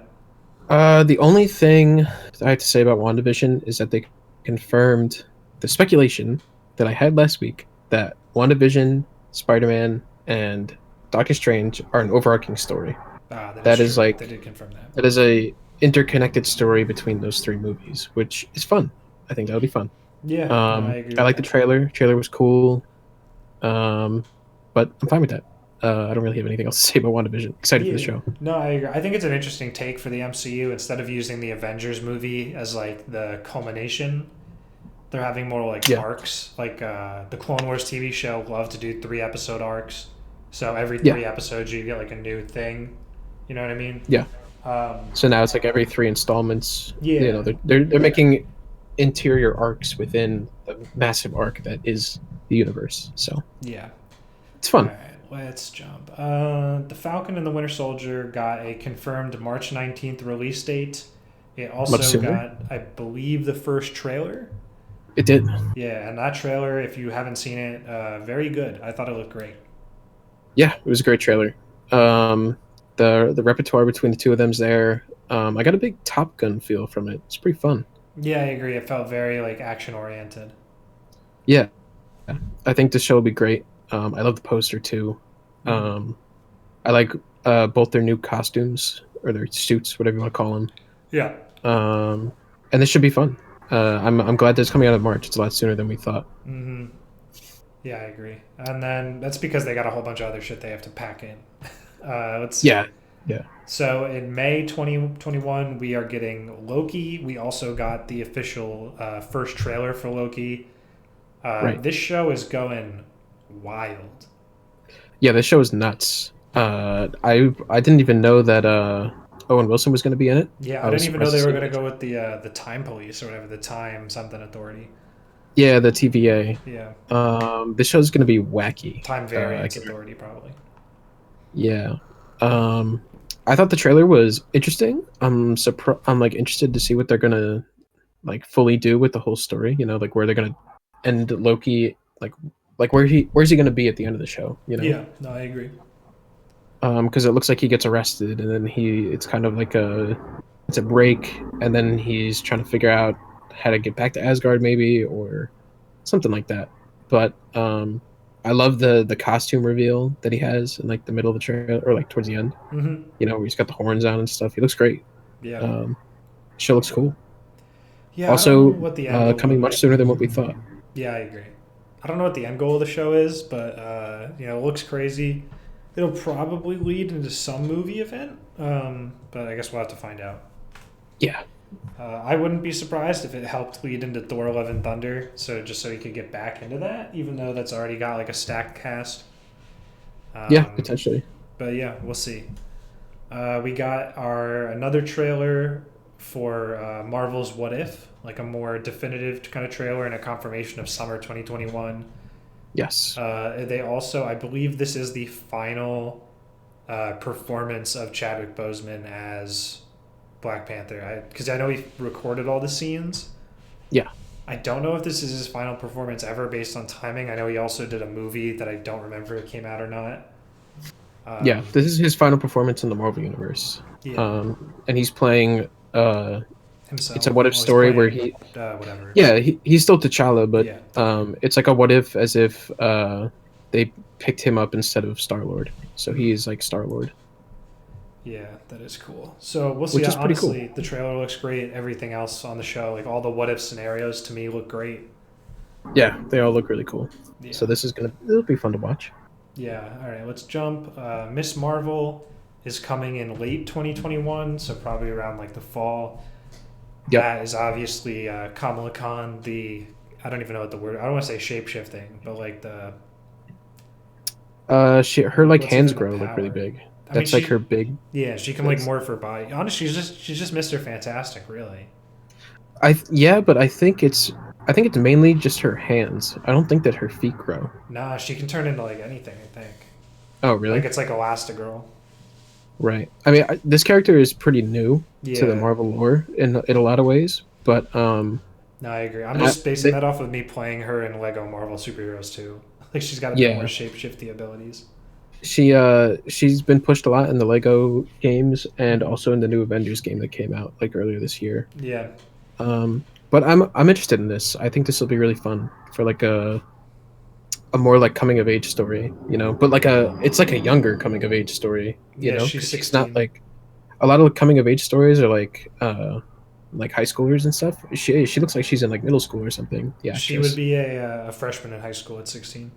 The only thing I have to say about WandaVision is that they confirmed the speculation that I had last week that WandaVision, Spider-Man, and Doctor Strange are an overarching story. That is That is true. They like did confirm that. that is a interconnected story between those three movies, which is fun. I think that'll be fun. Yeah, no, I agree I with like the that. trailer. Trailer was cool. Um, but I'm fine with that. I don't really have anything else to say about WandaVision. Excited for the Yeah, show. no, I agree. I think it's an interesting take for the MCU. Instead of using the Avengers movie as like the culmination, they're having more like Yeah, arcs. Like the Clone Wars TV show love to do 3 episode arcs. So every yeah, 3 episodes you get like a new thing. You know what I mean? yeah. Um, So now it's like every three installments. You know, yeah, they're making interior arcs within the massive arc that is the universe. So yeah. it's All fun. right, let's jump. The Falcon and the Winter Soldier got a confirmed March 19th release date. It Much also sooner. got, I believe, the first trailer. It did. Yeah, and that trailer, if you haven't seen it, very good. I thought it looked great. Yeah, it was a great trailer. The repertoire between the two of them's there. I got a big Top Gun feel from it. It's pretty fun. Yeah, I agree. It felt very like action oriented. Yeah, I think the show will be great. I love the poster too. Mm-hmm. Um, I like both their new costumes or their suits, whatever you want to call them. Yeah. And this should be fun. I'm glad that it's coming out in March. It's a lot sooner than we thought. Mm-hmm. Yeah, I agree. And then that's because they got a whole bunch of other shit they have to pack in. Let's Yeah, see. yeah, So in May 2021, we are getting Loki. We also got the official first trailer for Loki. right. This show is going wild. Yeah, this show is nuts. I didn't even know that Owen Wilson was going to be in it. Yeah, I I was didn't even know surprised to they were see going to it. go with the time police or whatever, the time something authority. Yeah, the TVA. Yeah, This show's going to be wacky. time I variance can, authority probably. yeah. Um, I thought the trailer was interesting. I'm like interested to see what they're gonna like fully do with the whole story. You know, like where they're gonna end Loki. Like where's he gonna be at the end of the show? You know, Yeah, no, I agree. because it looks like he gets arrested and then it's kind of like it's a break and then he's trying to figure out how to get back to Asgard maybe or something like that. But I love the costume reveal that he has in like the middle of the trailer or like towards the end. Mm-hmm. You know, where he's got the horns on and stuff. He looks great. Yeah, Um, Show looks cool. yeah. I don't know Also, what the end goal coming of much sooner than what we thought. Yeah, I agree. I don't know what the end goal of the show is, but it looks crazy. It'll probably lead into some movie event, but I guess we'll have to find out. Yeah, I wouldn't be surprised if it helped lead into Thor: Love and Thunder, so he could get back into that, even though that's already got like a stacked cast. yeah, Um, potentially. but yeah, we'll see. We got our another trailer for Marvel's What If, like a more definitive kind of trailer and a confirmation of summer 2021. Yes. They also, I believe, this is the final performance of Chadwick Boseman as Black Panther. Because I know he recorded all the scenes. Yeah. I don't know if this is his final performance ever based on timing. I know he also did a movie that I don't remember if it came out or not. Yeah. This is his final performance in the Marvel universe. Yeah. And he's playing. Himself. It's a what if Well, he's story where playing, he. whatever. Yeah, he's still T'Challa, but Yeah. it's like a what if as if they picked him up instead of Star Lord, so he's like Star Lord. Yeah, that is cool. So we'll see. Which is pretty cool. Honestly, the trailer looks great. Everything else on the show, like all the what if scenarios, to me look great. Yeah, they all look really cool. Yeah. So it'll be fun to watch. Yeah. All right. Let's jump. Miss Marvel is coming in late 2021, so probably around like the fall. Yep. That is obviously Kamala Khan. I don't even know what the word. I don't want to say shapeshifting, but like the. Her like What's hands even the grow like really power? big. I mean, That's like her big. Yeah, she can like morph her body. Honestly, she's just Mr. Fantastic, really. But I think it's mainly just her hands. I don't think that her feet grow. Nah, she can turn into like anything. I think. Oh, Like really? it's like Elastigirl. Right. I mean, this character is pretty new to the Yeah. Marvel lore in a lot of ways, but No, I agree. I'm I, just basing they, that off of me playing her in Lego Marvel Superheroes too. Like she's got a bit more yeah, shapeshifty abilities. she's been pushed a lot in the Lego games and Hmm. also in the new Avengers game that came out like earlier this year. Yeah. But I'm interested in this. I think this will be really fun for like a more like coming of age story, you know, but like it's like a younger coming of age story, you Yeah, know, she's because she's not 16. like a lot of coming of age stories are like high schoolers and stuff. She looks like she's in like middle school or something. The She would actress. be a freshman in high school at 16.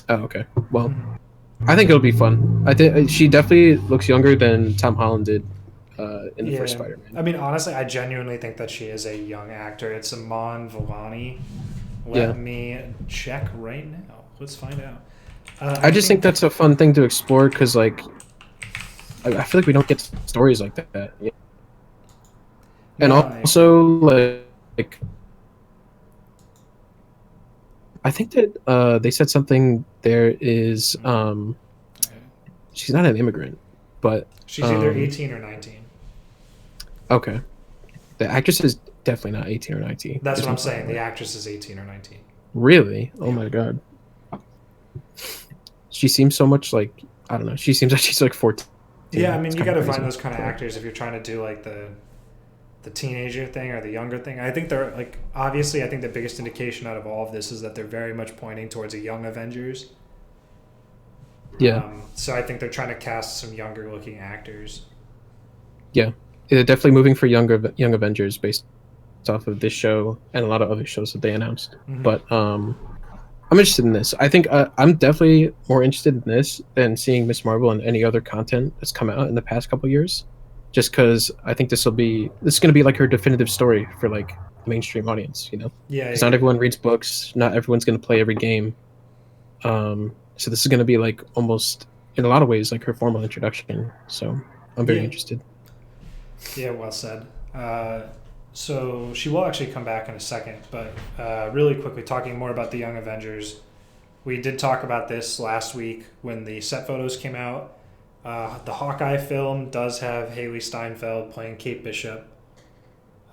Oh, okay. Well, Hmm. I think it'll be fun. I think she definitely looks younger than Tom Holland did in the first Yeah. Spider-Man. I mean, honestly, I genuinely think that she is a young actor. It's Amon Villani. Yeah, Let me check right now. Let's find out. I I just think think. that's a fun thing to explore because like I feel like we don't get stories like that. Yeah. And No, I agree. also like I think that they said something there is she's not an immigrant, but She's either um 18 or 19. okay. The actress is definitely not 18 or 19. That's There's what I'm no saying. fucking The way. actress is 18 or 19. Really? Oh Yeah. my god. She seems so much like I don't know. She seems like she's like 14. Yeah, I mean, It's you kind got of to find crazy. those kind of But actors if you're trying to do like the teenager thing or the younger thing. I think they're like obviously I think the biggest indication out of all of this is that they're very much pointing towards a young Avengers. yeah, So I think they're trying to cast some younger looking actors. yeah. They're definitely moving for young Avengers based off of this show and a lot of other shows that they announced. Mm-hmm. But I'm interested in this. I think I'm definitely more interested in this than seeing Miss Marvel and any other content that's come out in the past couple years. Just because I think this is going to be like her definitive story for like the mainstream audience, you know, Yeah, I because not agree. everyone reads books, not everyone's going to play every game. So this is going to be like almost in a lot of ways like her formal introduction. So I'm very Yeah, interested. yeah, well said. So she will actually come back in a second, but really quickly talking more about the Young Avengers. We did talk about this last week when the set photos came out. The Hawkeye film does have Haley Steinfeld playing Kate Bishop,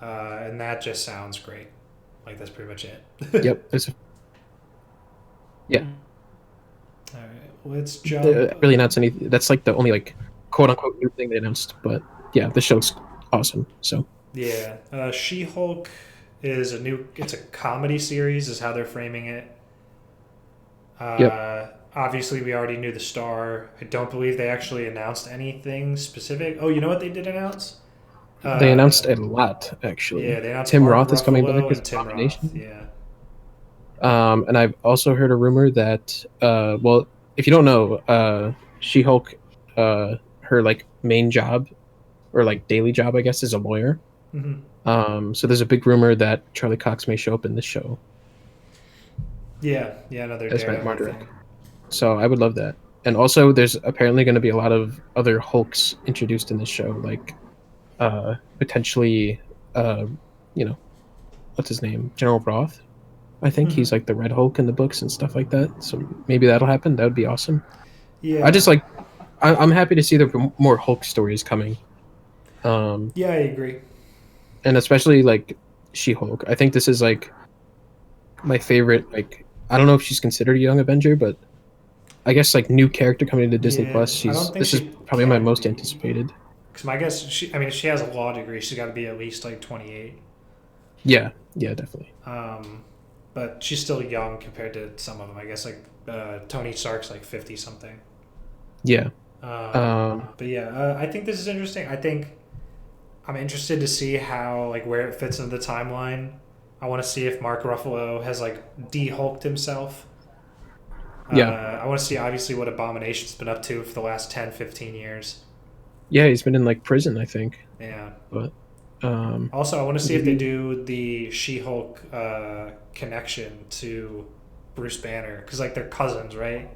and that just sounds great. Like that's pretty much it. Yep, it's yeah. All right, let's jump. Really announced any. That's like the only like quote unquote new thing they announced. But yeah, the show's awesome. So Yeah, She Hulk is a new. It's a comedy series, is how they're framing it. yep, Obviously, we already knew the star. I don't believe they actually announced anything specific. Oh, you know what they did announce? they Uh, announced a lot yeah, actually. they announced Tim Mark Roth is coming back Ruffalo as and Tim Roth. Abomination. Yeah. And I've also heard a rumor that well, if you don't know, She Hulk, her like main job or like daily job, I guess, is a lawyer. Hmm. So there's a big rumor that Charlie Cox may show up in this show Yeah, yeah, another as Matt Daredevil Marduk. thing. So I would love that. And also, there's apparently going to be a lot of other Hulks introduced in this show, like potentially, uh, you know, what's his name, General Roth. I think Hmm. he's like the Red Hulk in the books and stuff like that. So maybe that'll happen. That would be awesome. I Yeah, just like, I'm happy to see there more Hulk stories coming, um, yeah, I agree. and especially like She Hulk. I think this is like my favorite. Like, I don't know if she's considered a young Avenger, but I guess like new character coming to Disney Yeah, Plus. I don't think This is she probably my can most be. anticipated. Because my guess, I mean, if she has a law degree, she's got to be at least like 28. Yeah, yeah, definitely. Um, but she's still young compared to some of them. I guess like Tony Stark's like 50 something. Yeah. Um, Um, but yeah, I think this is interesting. I think I'm interested to see how like where it fits into the timeline. I want to see if Mark Ruffalo has like de-hulked himself. yeah, I want to see obviously what Abomination's been up to for the last 10, 15 years. yeah. He's been in like prison, I think. Yeah. But Also, I want to see if they maybe do the She-Hulk connection to Bruce Banner because like they're cousins, right?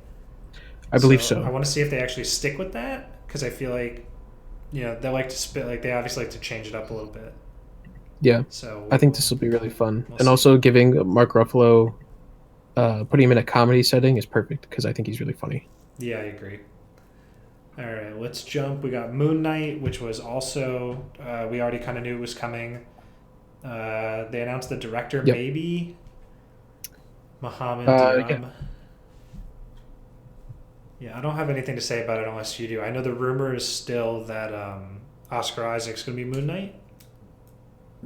I believe So I so. want to see if they actually stick with that because I feel like they like to spit like they obviously like to change it up a little bit. Yeah, So I think this will be really fun, we'll and see. also giving Mark Ruffalo, putting him in a comedy setting is perfect because I think he's really funny. Yeah, I agree. All right, let's jump. We got Moon Knight, which was also we already kind of knew it was coming. They announced the director, Yep. maybe Mohammed Yeah. Diab. Yeah, I don't have anything to say about it unless you do. I know the rumor is still that Oscar Isaac's going to be Moon Knight.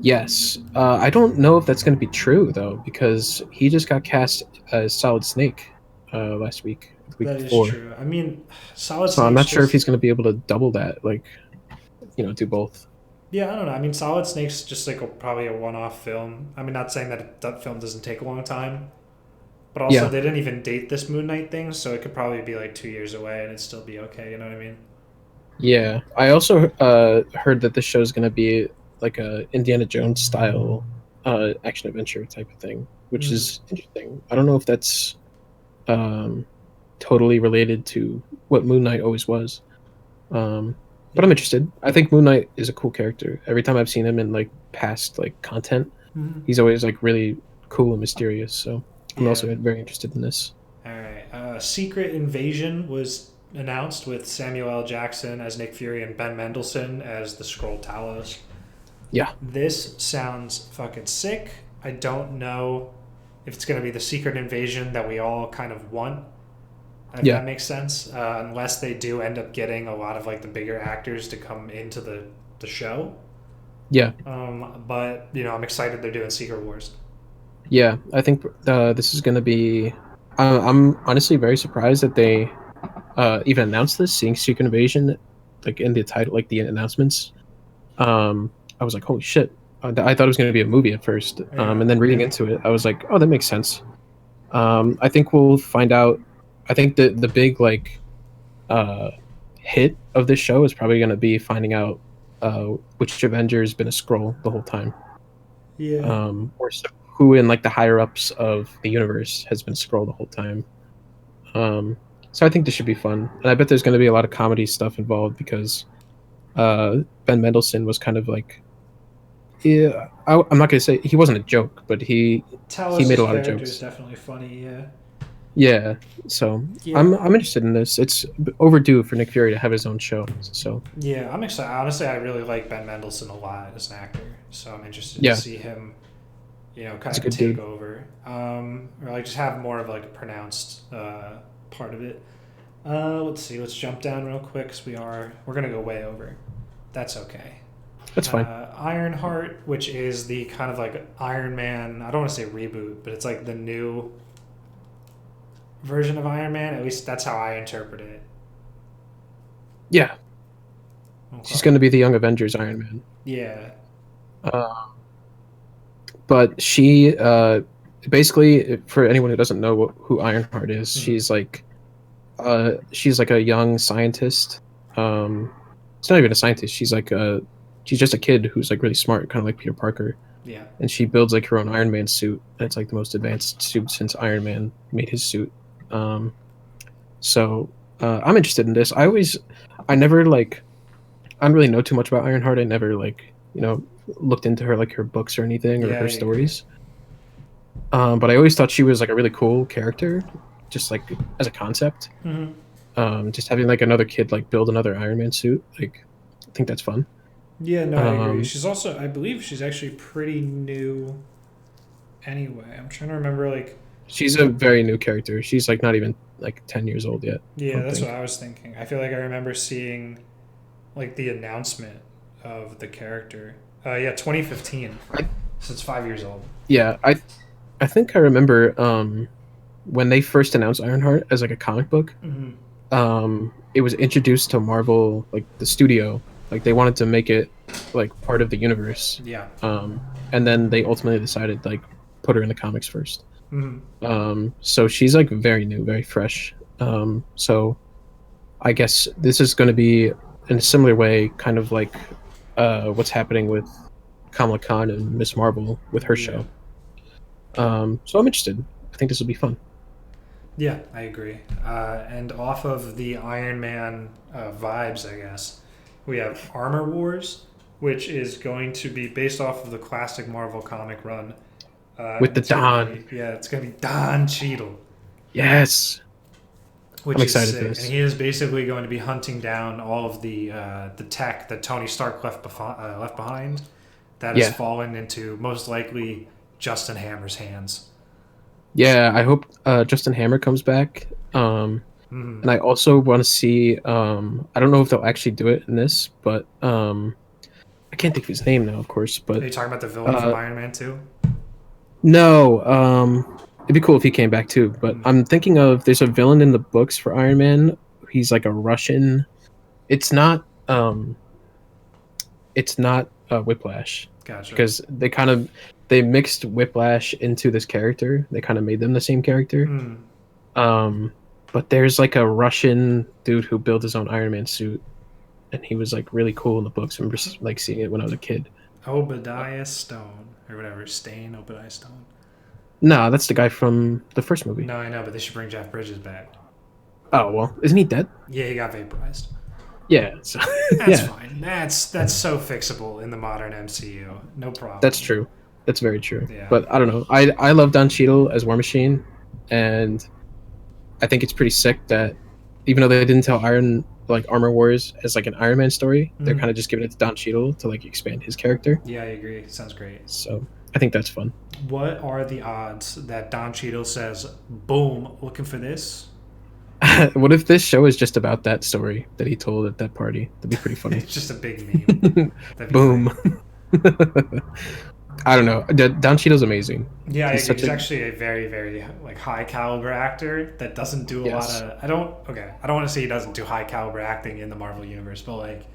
Yes. I don't know if that's going to be true though, because he just got cast as Solid Snake last week, the week That is before. true. I mean, Solid So I'm Snake's not sure if just he's going to be able to double that, like, do both. yeah. I don't know. I mean, Solid Snake's just like probably a one-off film. I mean, not saying that that film doesn't take a long time, but also Yeah. they didn't even date this Moon Knight thing, so it could probably be like 2 years away and it'd still be okay. You know what I mean? Yeah. I also heard that the show is going to be like a Indiana Jones style action adventure type of thing, which Mm. is interesting. I don't know if that's um, totally related to what Moon Knight always was. But I'm Yeah. interested. I think Moon Knight is a cool character. Every time I've seen him in like past like content, Mm-hmm. he's always like really cool and mysterious. So I'm Yeah. also very interested in this. All right. Secret Invasion was announced with Samuel L. Jackson as Nick Fury and Ben Mendelsohn as the Skrull Talos. Yeah, This sounds fucking sick. I don't know if it's going to be the Secret Invasion that we all kind of want, if yeah, that makes sense. Unless they do end up getting a lot of like the bigger actors to come into the show. yeah, But I'm excited they're doing Secret Wars. yeah. I think this is going to be. I'm honestly very surprised that they even announced this. Seeing Secret Invasion, like in the title, like the announcements. I was like, holy shit! I thought it was going to be a movie at first, Yeah. and then reading into it, I was like, oh, that makes sense. I think we'll find out. I think the big like uh, hit of this show is probably going to be finding out which Avenger has been a scroll the whole time, Yeah. or who in like the higher ups of the universe has been scroll the whole time. Um, so I think this should be fun, and I bet there's going to be a lot of comedy stuff involved because Ben Mendelsohn was kind of like, yeah, I'm not going to say he wasn't a joke, but he made a Talos' lot of character is jokes. definitely funny. Yeah. Yeah, so Yeah. I'm interested in this. It's overdue for Nick Fury to have his own show. So Yeah, I'm excited. Honestly, I really like Ben Mendelsohn a lot as an actor, so I'm interested to yeah, see him, kind he's a of good take dude. over, or like just have more of like a pronounced part of it. Let's see. Let's jump down real quick because we're gonna go way over. That's okay. That's fine. Ironheart, which is the kind of like Iron Man. I don't want to say reboot, but it's like the new version of Iron Man. At least that's how I interpret it. Yeah, she's Okay. going to be the Young Avengers Iron Man. Yeah. Uh, but she basically, for anyone who doesn't know who Ironheart is, Mhm. she's like a young scientist. It's not even a scientist. She's just a kid who's like really smart, kind of like Peter Parker. Yeah. And she builds like her own Iron Man suit. And it's like the most advanced suit since Iron Man made his suit. Um, so I'm interested in this. I never like, I don't really know too much about Ironheart. I never like, looked into her like her books or anything or Yeah, I her agree. stories. But I always thought she was like a really cool character, just like as a concept. Hmm. Just having like another kid like build another Iron Man suit, like I think that's fun. Yeah, no, I agree. Um, She's also, I believe she's actually pretty new anyway. I'm trying to remember, like, she's a very new character. She's like not even like 10 years old yet. I yeah, don't that's what think. I was thinking. I feel like I remember seeing, like, the announcement of the character. Yeah, 2015. I, So it's 5 years old. yeah, I think I remember when they first announced Ironheart as like a comic book. Hmm. It was introduced to Marvel, like the studio, like they wanted to make it like part of the universe. Yeah. And then they ultimately decided like put her in the comics first. Hmm. So she's like very new, very fresh. So I guess this is going to be in a similar way, kind of like what's happening with Kamala Khan and Miss Marvel with her Yeah. show. So I'm interested. I think this will be fun. Yeah, I agree. And off of the Iron Man vibes, I guess, we have Armor Wars, which is going to be based off of the classic Marvel comic run. With And the it's gonna Don. be, yeah, it's gonna be Don Cheadle. Yes. I'm which is excited for sick. And this. he is basically going to be hunting down all of the tech that Tony Stark left behind that has Yeah, fallen into most likely Justin Hammer's hands. yeah. I hope Justin Hammer comes back. Mm. And I also want to see. I don't know if they'll actually do it in this, but I can't think of his name now, of course. Are But you talking about the villain from uh, Iron Man 2? no, it'd be cool if he came back too. But Mm. I'm thinking of there's a villain in the books for Iron Man. He's like a Russian. It's not. It's not Whiplash Gotcha. because they mixed Whiplash into this character. They kind of made them the same character. Mm. Um, but there's like a Russian dude who built his own Iron Man suit, and he was like really cool in the books. I remember like seeing it when I was a kid. Obadiah Stone. Or whatever. Stain, Obadiah Stone. Nah, that's the guy from the first movie. No, I know, but they should bring Jeff Bridges back. Oh well, isn't he dead? Yeah, he got vaporized. Yeah, so, That's yeah, fine. That's so fixable in the modern MCU. No problem. that's true. That's very true. Yeah. But I don't know. I love Don Cheadle as War Machine, and I think it's pretty sick that even though they didn't tell Armor Wars as like an Iron Man story, they're Mhm. kind of just giving it to Don Cheadle to like expand his character. Yeah, I agree. Sounds great. So I think that's fun. What are the odds that Don Cheadle says, "Boom, looking for this"? What if this show is just about that story that he told at that party? That'd be pretty funny. It's just a big meme. That'd be Boom. great. I don't know. Don Cheadle's amazing. Yeah, He's he's such a actually a very, very like high caliber actor that doesn't do a lot yes. of. I don't. Okay, I don't want to say he doesn't do high caliber acting in the Marvel universe, but like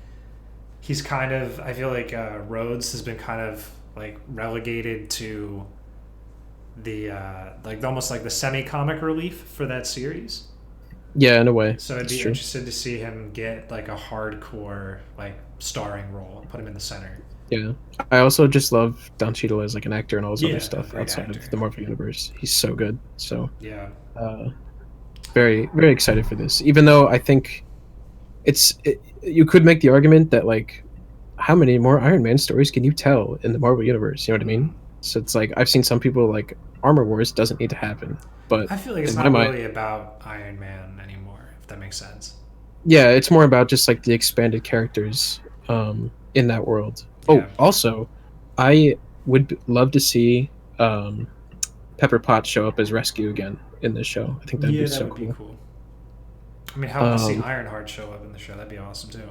he's kind of. I feel like Rhodes has been kind of like relegated to the like almost like the semi comic relief for that series. Yeah, in a way. So I'd It's be true. interested to see him get like a hardcore like starring role, put him in the center. Yeah. I also just love Don Cheadle as like an actor and all his Yeah, other a stuff great outside actor. of the Marvel universe. He's so good. So Yeah. uh, very very excited for this. Even though I think you could make the argument that like how many more Iron Man stories can you tell in the Marvel universe? You know what I mean? So it's like I've seen some people like Armor Wars doesn't need to happen, but I feel like it's in my not mind, really about Iron Man anymore, if that makes sense. yeah, it's more about just like the expanded characters in that world. Oh, Yeah. also, I would love to see Pepper Potts show up as Rescue again in this show. I think that'd Yeah, be that so would be cool. cool. I mean, how about to see Um, Ironheart show up in the show? That'd be awesome too.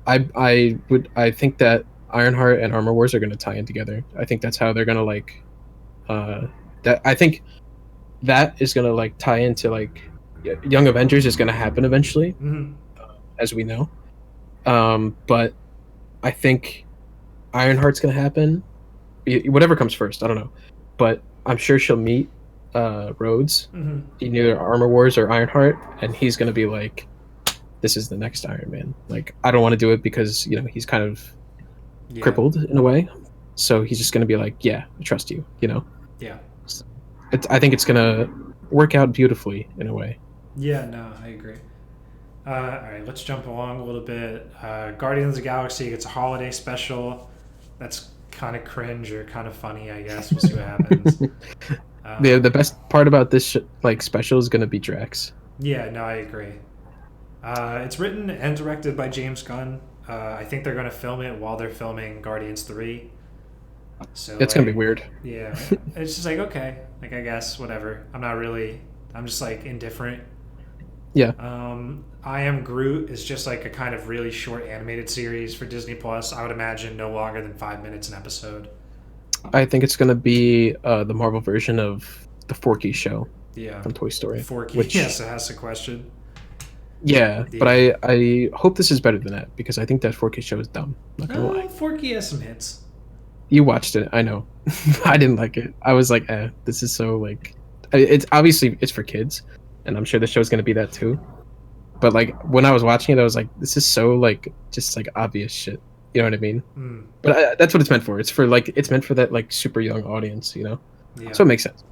I think that Ironheart and Armor Wars are going to tie in together. I think that's how they're going to like that. I think that is going to like tie into like Young Avengers is going to happen eventually, Mm-hmm. as we know. But I think Ironheart's gonna happen. Whatever comes first, I don't know. But I'm sure she'll meet Rhodes Mm-hmm. in either Armor Wars or Ironheart, and he's gonna be like, "This is the next Iron Man." Like, I don't want to do it because he's kind of Yeah. crippled in a way. So he's just gonna be like, "Yeah, I trust you." Yeah. I think it's gonna work out beautifully in a way. Yeah. No, I agree. All right, let's jump along a little bit. Guardians of the Galaxy gets a holiday special. That's kind of cringe or kind of funny, I guess. We'll see what happens. The best part about this like special is gonna be Drax. Yeah, no, I agree. It's written and directed by James Gunn. I think they're going to film it while they're filming Guardians 3. So It's gonna be weird. Yeah, it's just like, okay, like I guess whatever. I'm just like indifferent. Yeah. I Am Groot is just like a kind of really short animated series for Disney Plus. I would imagine no longer than 5 minutes an episode. I think it's gonna be the Marvel version of the Forky show Yeah, from Toy Story. Forky. Which, Yes, it has a question. yeah, The- but I hope this is better than that because I think that Forky show is dumb. Not gonna lie. Forky has some hits. You watched it, I know. I didn't like it. I was like, this is so like, it's obviously it's for kids, and I'm sure the show's gonna be that too. But like when I was watching it, I was like, this is so like just like obvious shit. You know what I mean? Mm, But that's what it's meant for. It's meant for that like super young audience. yeah. So it makes sense.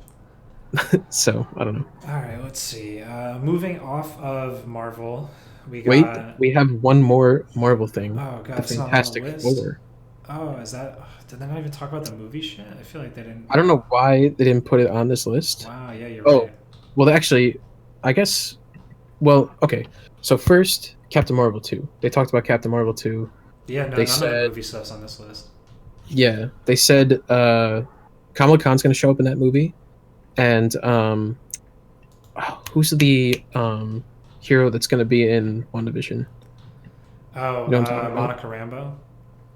So I don't know. All right, let's see. Moving off of Marvel, we got. Wait, we have one more Marvel thing. Oh god, The it's not on Fantastic the list. Four. Oh, is that? Did they not even talk about the movie shit? I feel like they didn't. I don't know why they didn't put it on this list. Wow, yeah, you're Oh. right. Well, actually, I guess Well, okay. So first, Captain Marvel 2. They talked about Captain Marvel 2. Yeah, no, They none of the said, movie stuff's on this list. yeah, they said Kamala Khan's going to show up in that movie, and who's the hero that's going to be in WandaVision? Oh, You know what I'm talking about? Monica Rambeau.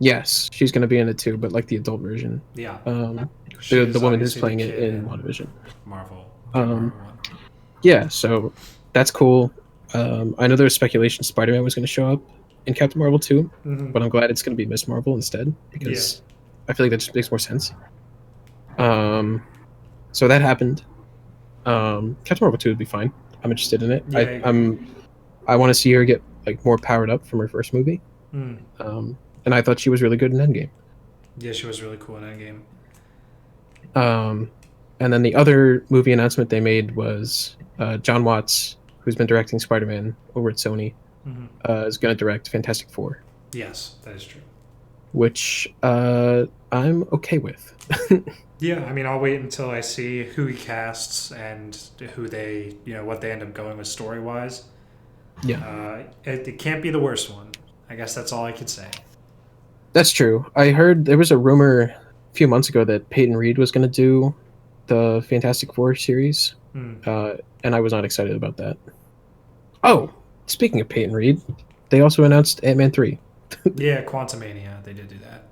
Yes, she's going to be in it too, but like the adult version. Yeah, Um, she the is woman who's obviously the playing it kid in in WandaVision. Marvel, the Um, Marvel one. yeah, so that's cool. I know there was speculation Spider-Man was going to show up in Captain Marvel 2, Mm-hmm. but I'm glad it's going to be Miss Marvel instead Yeah. because I feel like that just makes more sense. Um, so that happened. Captain Marvel 2 would be fine. I'm interested in it. Yeah, I agree. I want to see her get like more powered up from her first movie. Mm. And I thought she was really good in Endgame. Yeah, she was really cool in Endgame. Um, and then the other movie announcement they made was John Watts, who's been directing Spider-Man over at Sony, Mm-hmm. is going to direct Fantastic Four, Yes, that is true. which I'm okay with. Yeah, I mean, I'll wait until I see who he casts and who they, what they end up going with story wise. Yeah, It can't be the worst one. I guess that's all I could say. that's true. I heard there was a rumor a few months ago that Peyton Reed was going to do the Fantastic Four series, Hmm. and I was not excited about that. Oh, speaking of Peyton Reed, they also announced Ant-Man 3. Yeah, Quantumania, they did do that.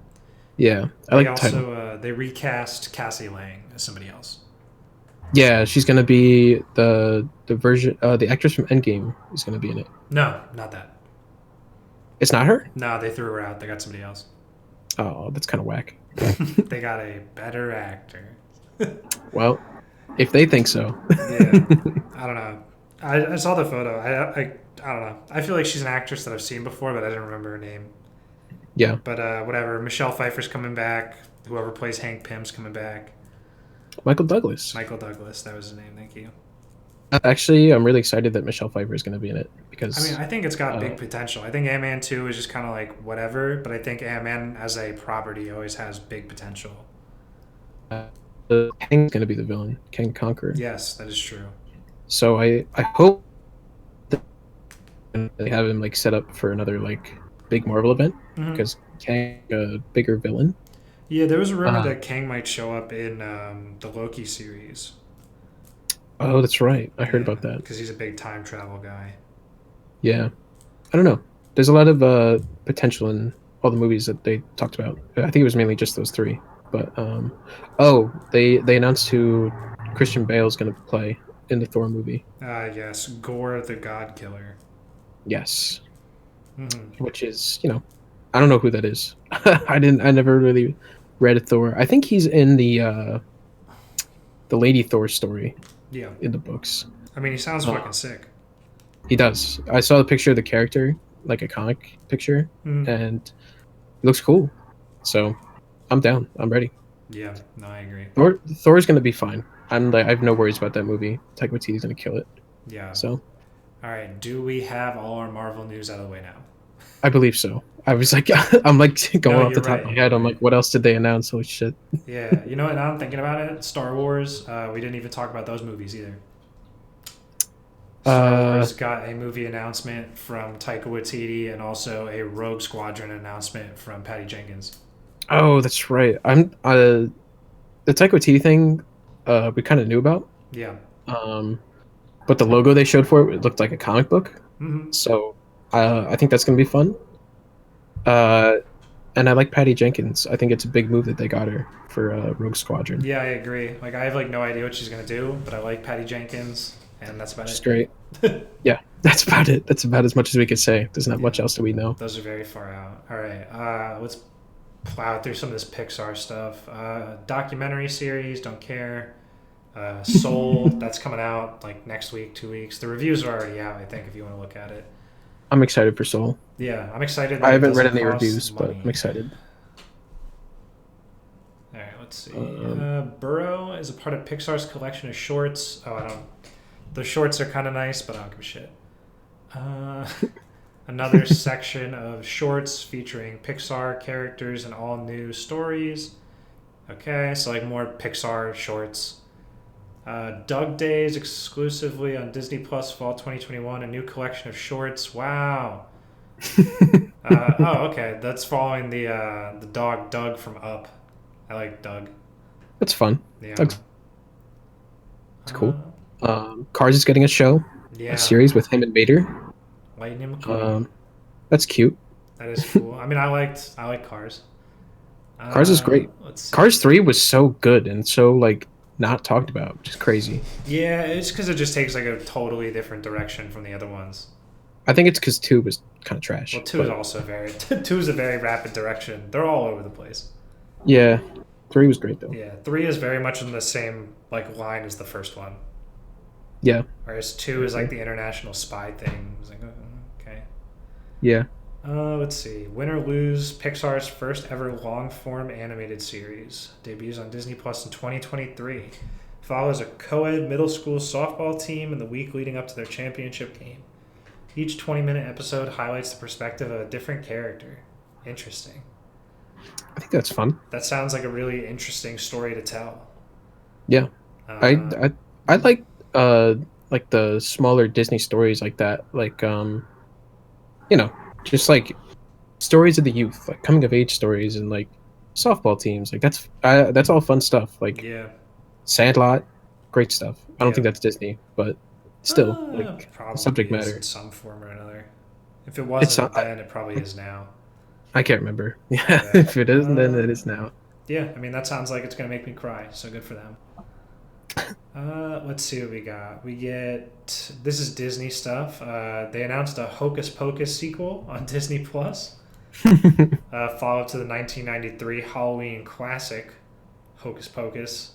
Yeah, I They like the title. also they recast Cassie Lang as somebody else. Yeah, she's gonna be the version the actress from Endgame is gonna be in it. No, not that. It's not her? No, they threw her out. They got somebody else. Oh, that's kind of whack. They got a better actor. Well, if they think so. Yeah, I don't know. I saw the photo. I don't know. I feel like she's an actress that I've seen before, but I didn't remember her name. Yeah, But whatever. Michelle Pfeiffer's coming back. Whoever plays Hank Pym's coming back. Michael Douglas. Michael Douglas. That was his name. Thank you. Actually, I'm really excited that Michelle Pfeiffer is gonna be in it I mean, because I think it's got uh, big potential. I think Ant-Man 2 is just kind of like whatever, but I think Ant-Man as a property always has big potential. Kang's gonna be the villain, Kang the Conqueror. Yes, that is true. So I hope that they have him like set up for another like big Marvel event Hmm. because Kang a bigger villain. Yeah, there was a rumor Uh, that Kang might show up in the Loki series. oh, that's right. I heard Yeah, about that. because he's a big time travel guy. Yeah, I don't know. There's a lot of potential in all the movies that they talked about. I think it was mainly just those three. But oh, they announced who Christian Bale's going to play in the Thor movie. Yes, Gore the God Killer. Yes, Hmm. which is I don't know who that is. I never really read Thor. I think he's in the Lady Thor story Yeah, in the books. I mean, he sounds Uh, fucking sick. he does. I saw the picture of the character, like a comic picture, Hmm. and it looks cool. So I'm down. I'm ready. Yeah, no, I agree. Thor's gonna be fine. I have no worries about that movie. Taika Waititi's gonna kill it. Yeah. So All right. Do we have all our Marvel news out of the way now? I believe so. I was like, I'm like No, going off you're the top of right. my You're head. I'm right. like, what else did they announce? Holy shit! Yeah, you know what? Now I'm thinking about it. Star Wars. We didn't even talk about those movies either. Star Uh, Wars got a movie announcement from Taika Waititi and also a Rogue Squadron announcement from Patty Jenkins. oh, that's right. I'm the Taika Waititi thing. We kind of knew about. Yeah. Um, but the logo they showed for it looked like a comic book. Hmm. So I think that's gonna be fun. Uh, and I like Patty Jenkins. I think it's a big move that they got her for Rogue Squadron. Yeah, I agree. Like, I have like no idea what she's gonna do, but I like Patty Jenkins, and that's about She's it. great. Yeah, that's about it. That's about as much as we could say. There's not much Yeah, else that we know. those are very far out. All right, let's plow through some of this Pixar stuff. Documentary series, don't care. Soul, that's coming out like next week, 2 weeks. The reviews are already out, I think, if you want to look at it. I'm excited for Soul. Yeah, I'm excited I that it haven't read doesn't any cost reviews, but money. I'm excited. All right, let's see. Um, Burrow is a part of Pixar's collection of shorts. Oh, I don't. The shorts are kind of nice, but I don't give a shit. Uh, another section of shorts featuring Pixar characters and all new stories. Okay, so like more Pixar shorts. Doug Days exclusively on Disney Plus Fall 2021. A new collection of shorts. Wow. Oh, okay. That's following the dog Doug from Up. I like Doug. That's fun. Yeah. That's cool. Cars is getting a show, a Yeah. series with him and Vader. Lightning McQueen. That's cute. That is cool. I mean, I like Cars. Cars is great. Let's see. Cars 3 was so good and so like not talked about, which is crazy. Yeah, it's because it just takes like a totally different direction from the other ones. I think it's because 2 was kind of trash. Well, 2 is also two is a very rapid direction. They're all over the place. Yeah, 3 was great though. Yeah, 3 is very much in the same like line as the first one. Yeah. Whereas 2 is like the international spy thing. It's like, okay. Yeah. Let's see. Win or Lose, Pixar's first ever long-form animated series. Debuts on Disney Plus in 2023. Follows a co-ed middle school softball team in the week leading up to their championship game. Each 20-minute episode highlights the perspective of a different character. Interesting. I think that's fun. That sounds like a really interesting story to tell. Yeah. I like the smaller Disney stories like that. Like just like stories of the youth, like coming of age stories and like softball teams. Like that's all fun stuff. Like yeah. Sandlot, great stuff. I don't think that's Disney, but still like subject matter in some form or another. If it wasn't then, it probably is now. I can't remember. Yeah, if it isn't, then it is now. Yeah, I mean that sounds like it's gonna make me cry. So good for them. Let's see what we got. This is Disney stuff. They announced a Hocus Pocus sequel on Disney Plus. Follow-up to the 1993 Halloween classic, Hocus Pocus.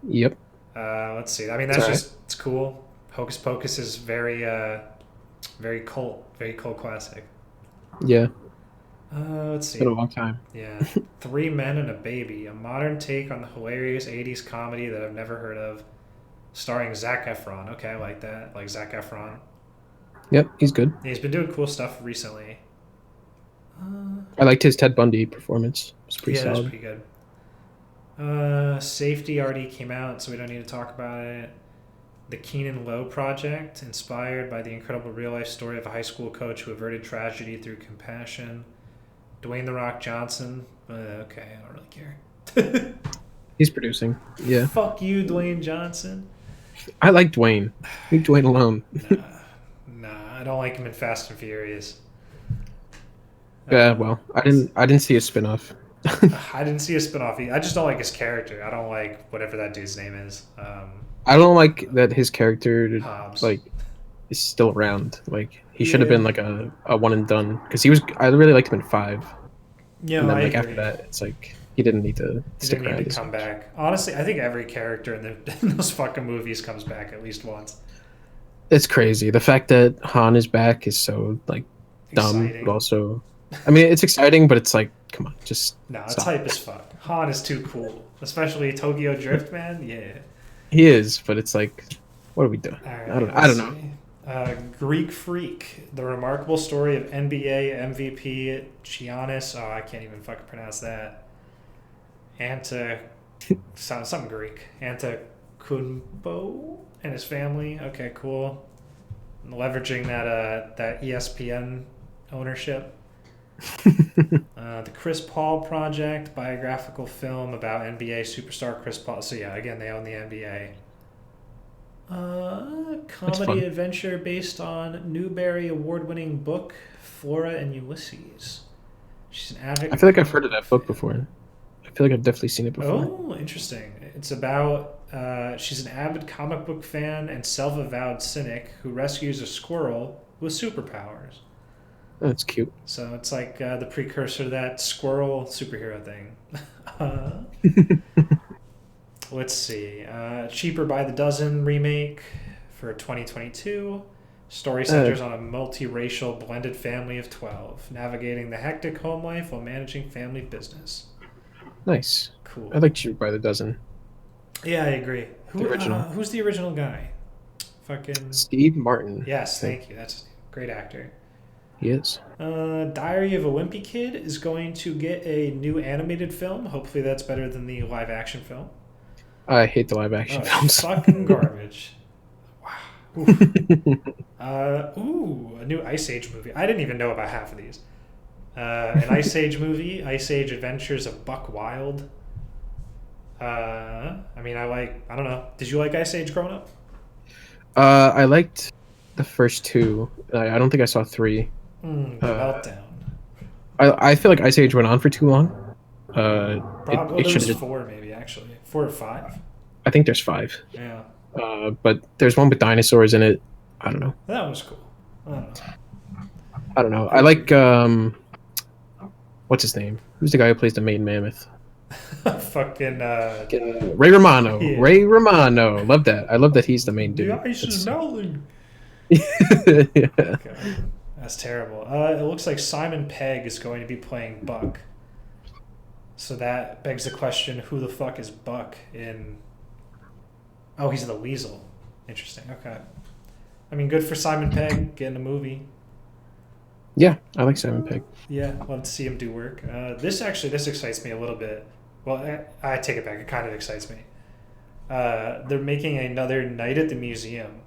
Yep. Let's see. I mean, it's cool. Hocus Pocus is very cult classic. Yeah. Let's see. It's been a long time. Yeah. 3 Men and a Baby, a modern take on the hilarious 80s comedy that I've never heard of. Starring Zac Efron. Okay, I like that. Like Zac Efron. Yep, he's good. Yeah, he's been doing cool stuff recently. I liked his Ted Bundy performance. It was pretty solid. That's pretty good. Safety already came out, so we don't need to talk about it. The Keenan Lowe Project, inspired by the incredible real-life story of a high school coach who averted tragedy through compassion. Dwayne "The Rock" Johnson. Okay, I don't really care. He's producing. Yeah. Fuck you, Dwayne Johnson. I like Dwayne. Leave Dwayne alone. Nah, I don't like him in Fast and Furious. Yeah, well, I didn't see a spinoff. I didn't see a spinoff. I just don't like his character. I don't like whatever that dude's name is. I don't like that his character Hobbs. like is still around. Like he should have been like a one and done because he was. I really liked him in 5. Yeah, and then I like agree. after that, it's like he didn't need to stick around. He didn't need to come back. Honestly, I think every character in those fucking movies comes back at least once. It's crazy. The fact that Han is back is so like dumb, Exciting. but also, I mean, it's exciting, but it's like, come on, just No, it's stop. hype as fuck. Han is too cool, especially Tokyo Drift, man. Yeah. He is, but it's like, what are we doing? Right, I don't know. Greek Freak, the remarkable story of NBA MVP Giannis. Oh, I can't even fucking pronounce that. Something Greek. Antetokounmpo and his family. Okay, cool. Leveraging that ESPN ownership. The Chris Paul Project, biographical film about NBA superstar Chris Paul. So yeah, again, they own the NBA. Comedy adventure based on Newbery award-winning book Flora and Ulysses. She's an avid. I feel like I've heard of that book before. I feel like I've definitely seen it before. Oh, interesting. It's about she's an avid comic book fan and self-avowed cynic who rescues a squirrel with superpowers. That's cute. So it's like the precursor to that squirrel superhero thing. Let's see. Cheaper by the Dozen remake for 2022. Story centers on a multiracial blended family of 12, navigating the hectic home life while managing family business. Nice. Cool. I like Cheaper by the Dozen. Yeah, I agree. The original. Who's the original guy? Fucking Steve Martin. Yes, thank you. That's a great actor. He is. Diary of a Wimpy Kid is going to get a new animated film. Hopefully that's better than the live action film. I hate the live action Oh, it's films. fucking garbage. Wow. Oof. A new Ice Age movie. I didn't even know about half of these. An Ice Age movie, Ice Age Adventures of Buck Wild. I mean, I don't know. Did you like Ice Age growing up? I liked the first two. I don't think I saw three. The Uh, Meltdown. I feel like Ice Age went on for too long. Probably, It there should was have. four maybe actually, 4 or 5. I think there's five. Yeah, But there's one with dinosaurs in it. I don't know. that was cool. I don't know. I don't know. I I like agree. what's his name? Who's the guy who plays the main mammoth? Fucking Fucking Ray Romano. yeah. Ray Romano. Love that. I love that he's the main The dude. ice is melting. Yeah. God, that's terrible. It looks like Simon Pegg is going to be playing Buck. So that begs the question: who the fuck is Buck in? Oh, he's the Weasel. Interesting. Okay. I mean, good for Simon Pegg getting a movie. Yeah, I like Simon Pegg. Yeah, love to see him do work. This excites me a little bit. Well, I take it back. It kind of excites me. They're making another Night at the Museum,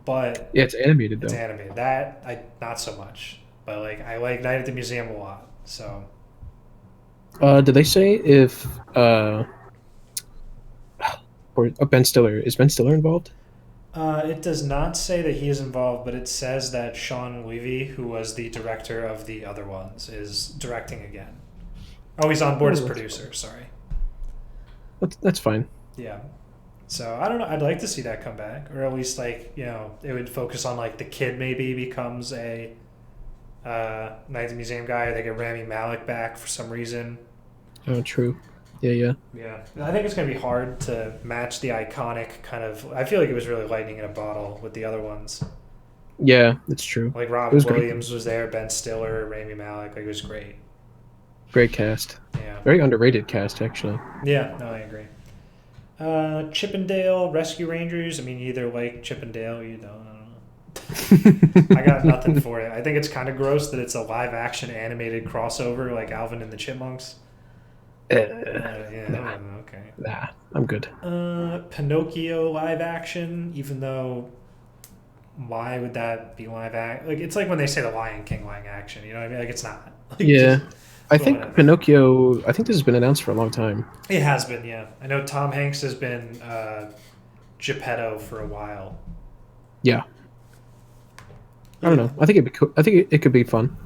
but Yeah, it's animated it's though. animated. That I not so much, but like I like Night at the Museum a lot. So Did they say if or Ben Stiller is Ben Stiller involved? it does not say that he is involved, but it says that Sean Levy, who was the director of the other ones, is directing again. Oh, he's on board as Oh, producer. Sorry. that's fine. Yeah. So I don't know. I'd like to see that come back, or at least like it would focus on like the kid maybe becomes a Night at the Museum guy, or they get Rami Malek back for some reason. Oh, true. Yeah, yeah. Yeah, I think it's gonna be hard to match the iconic kind of. I feel like it was really lightning in a bottle with the other ones. Yeah, that's true. Like It Robin was great. Williams was there, Ben Stiller, Rami Malek. Like it was great. Great cast. Yeah. Very underrated cast, actually. Yeah. No, I agree. Chippendale Rescue Rangers. I mean, you either like Chippendale, or you don't. I don't know. I got nothing for it. I think it's kind of gross that it's a live action animated crossover like Alvin and the Chipmunks. Yeah, Nah, okay. nah, I'm good. Pinocchio live action, even though why would that be live act? Like it's like when they say the Lion King live action. You know what I mean? Like it's not. Like Yeah, just I throwing think it. Pinocchio. I think this has been announced for a long time. It has been, yeah. I know Tom Hanks has been Geppetto for a while. Yeah, I don't Yeah. know. I think it'd be cool. I think it could be fun.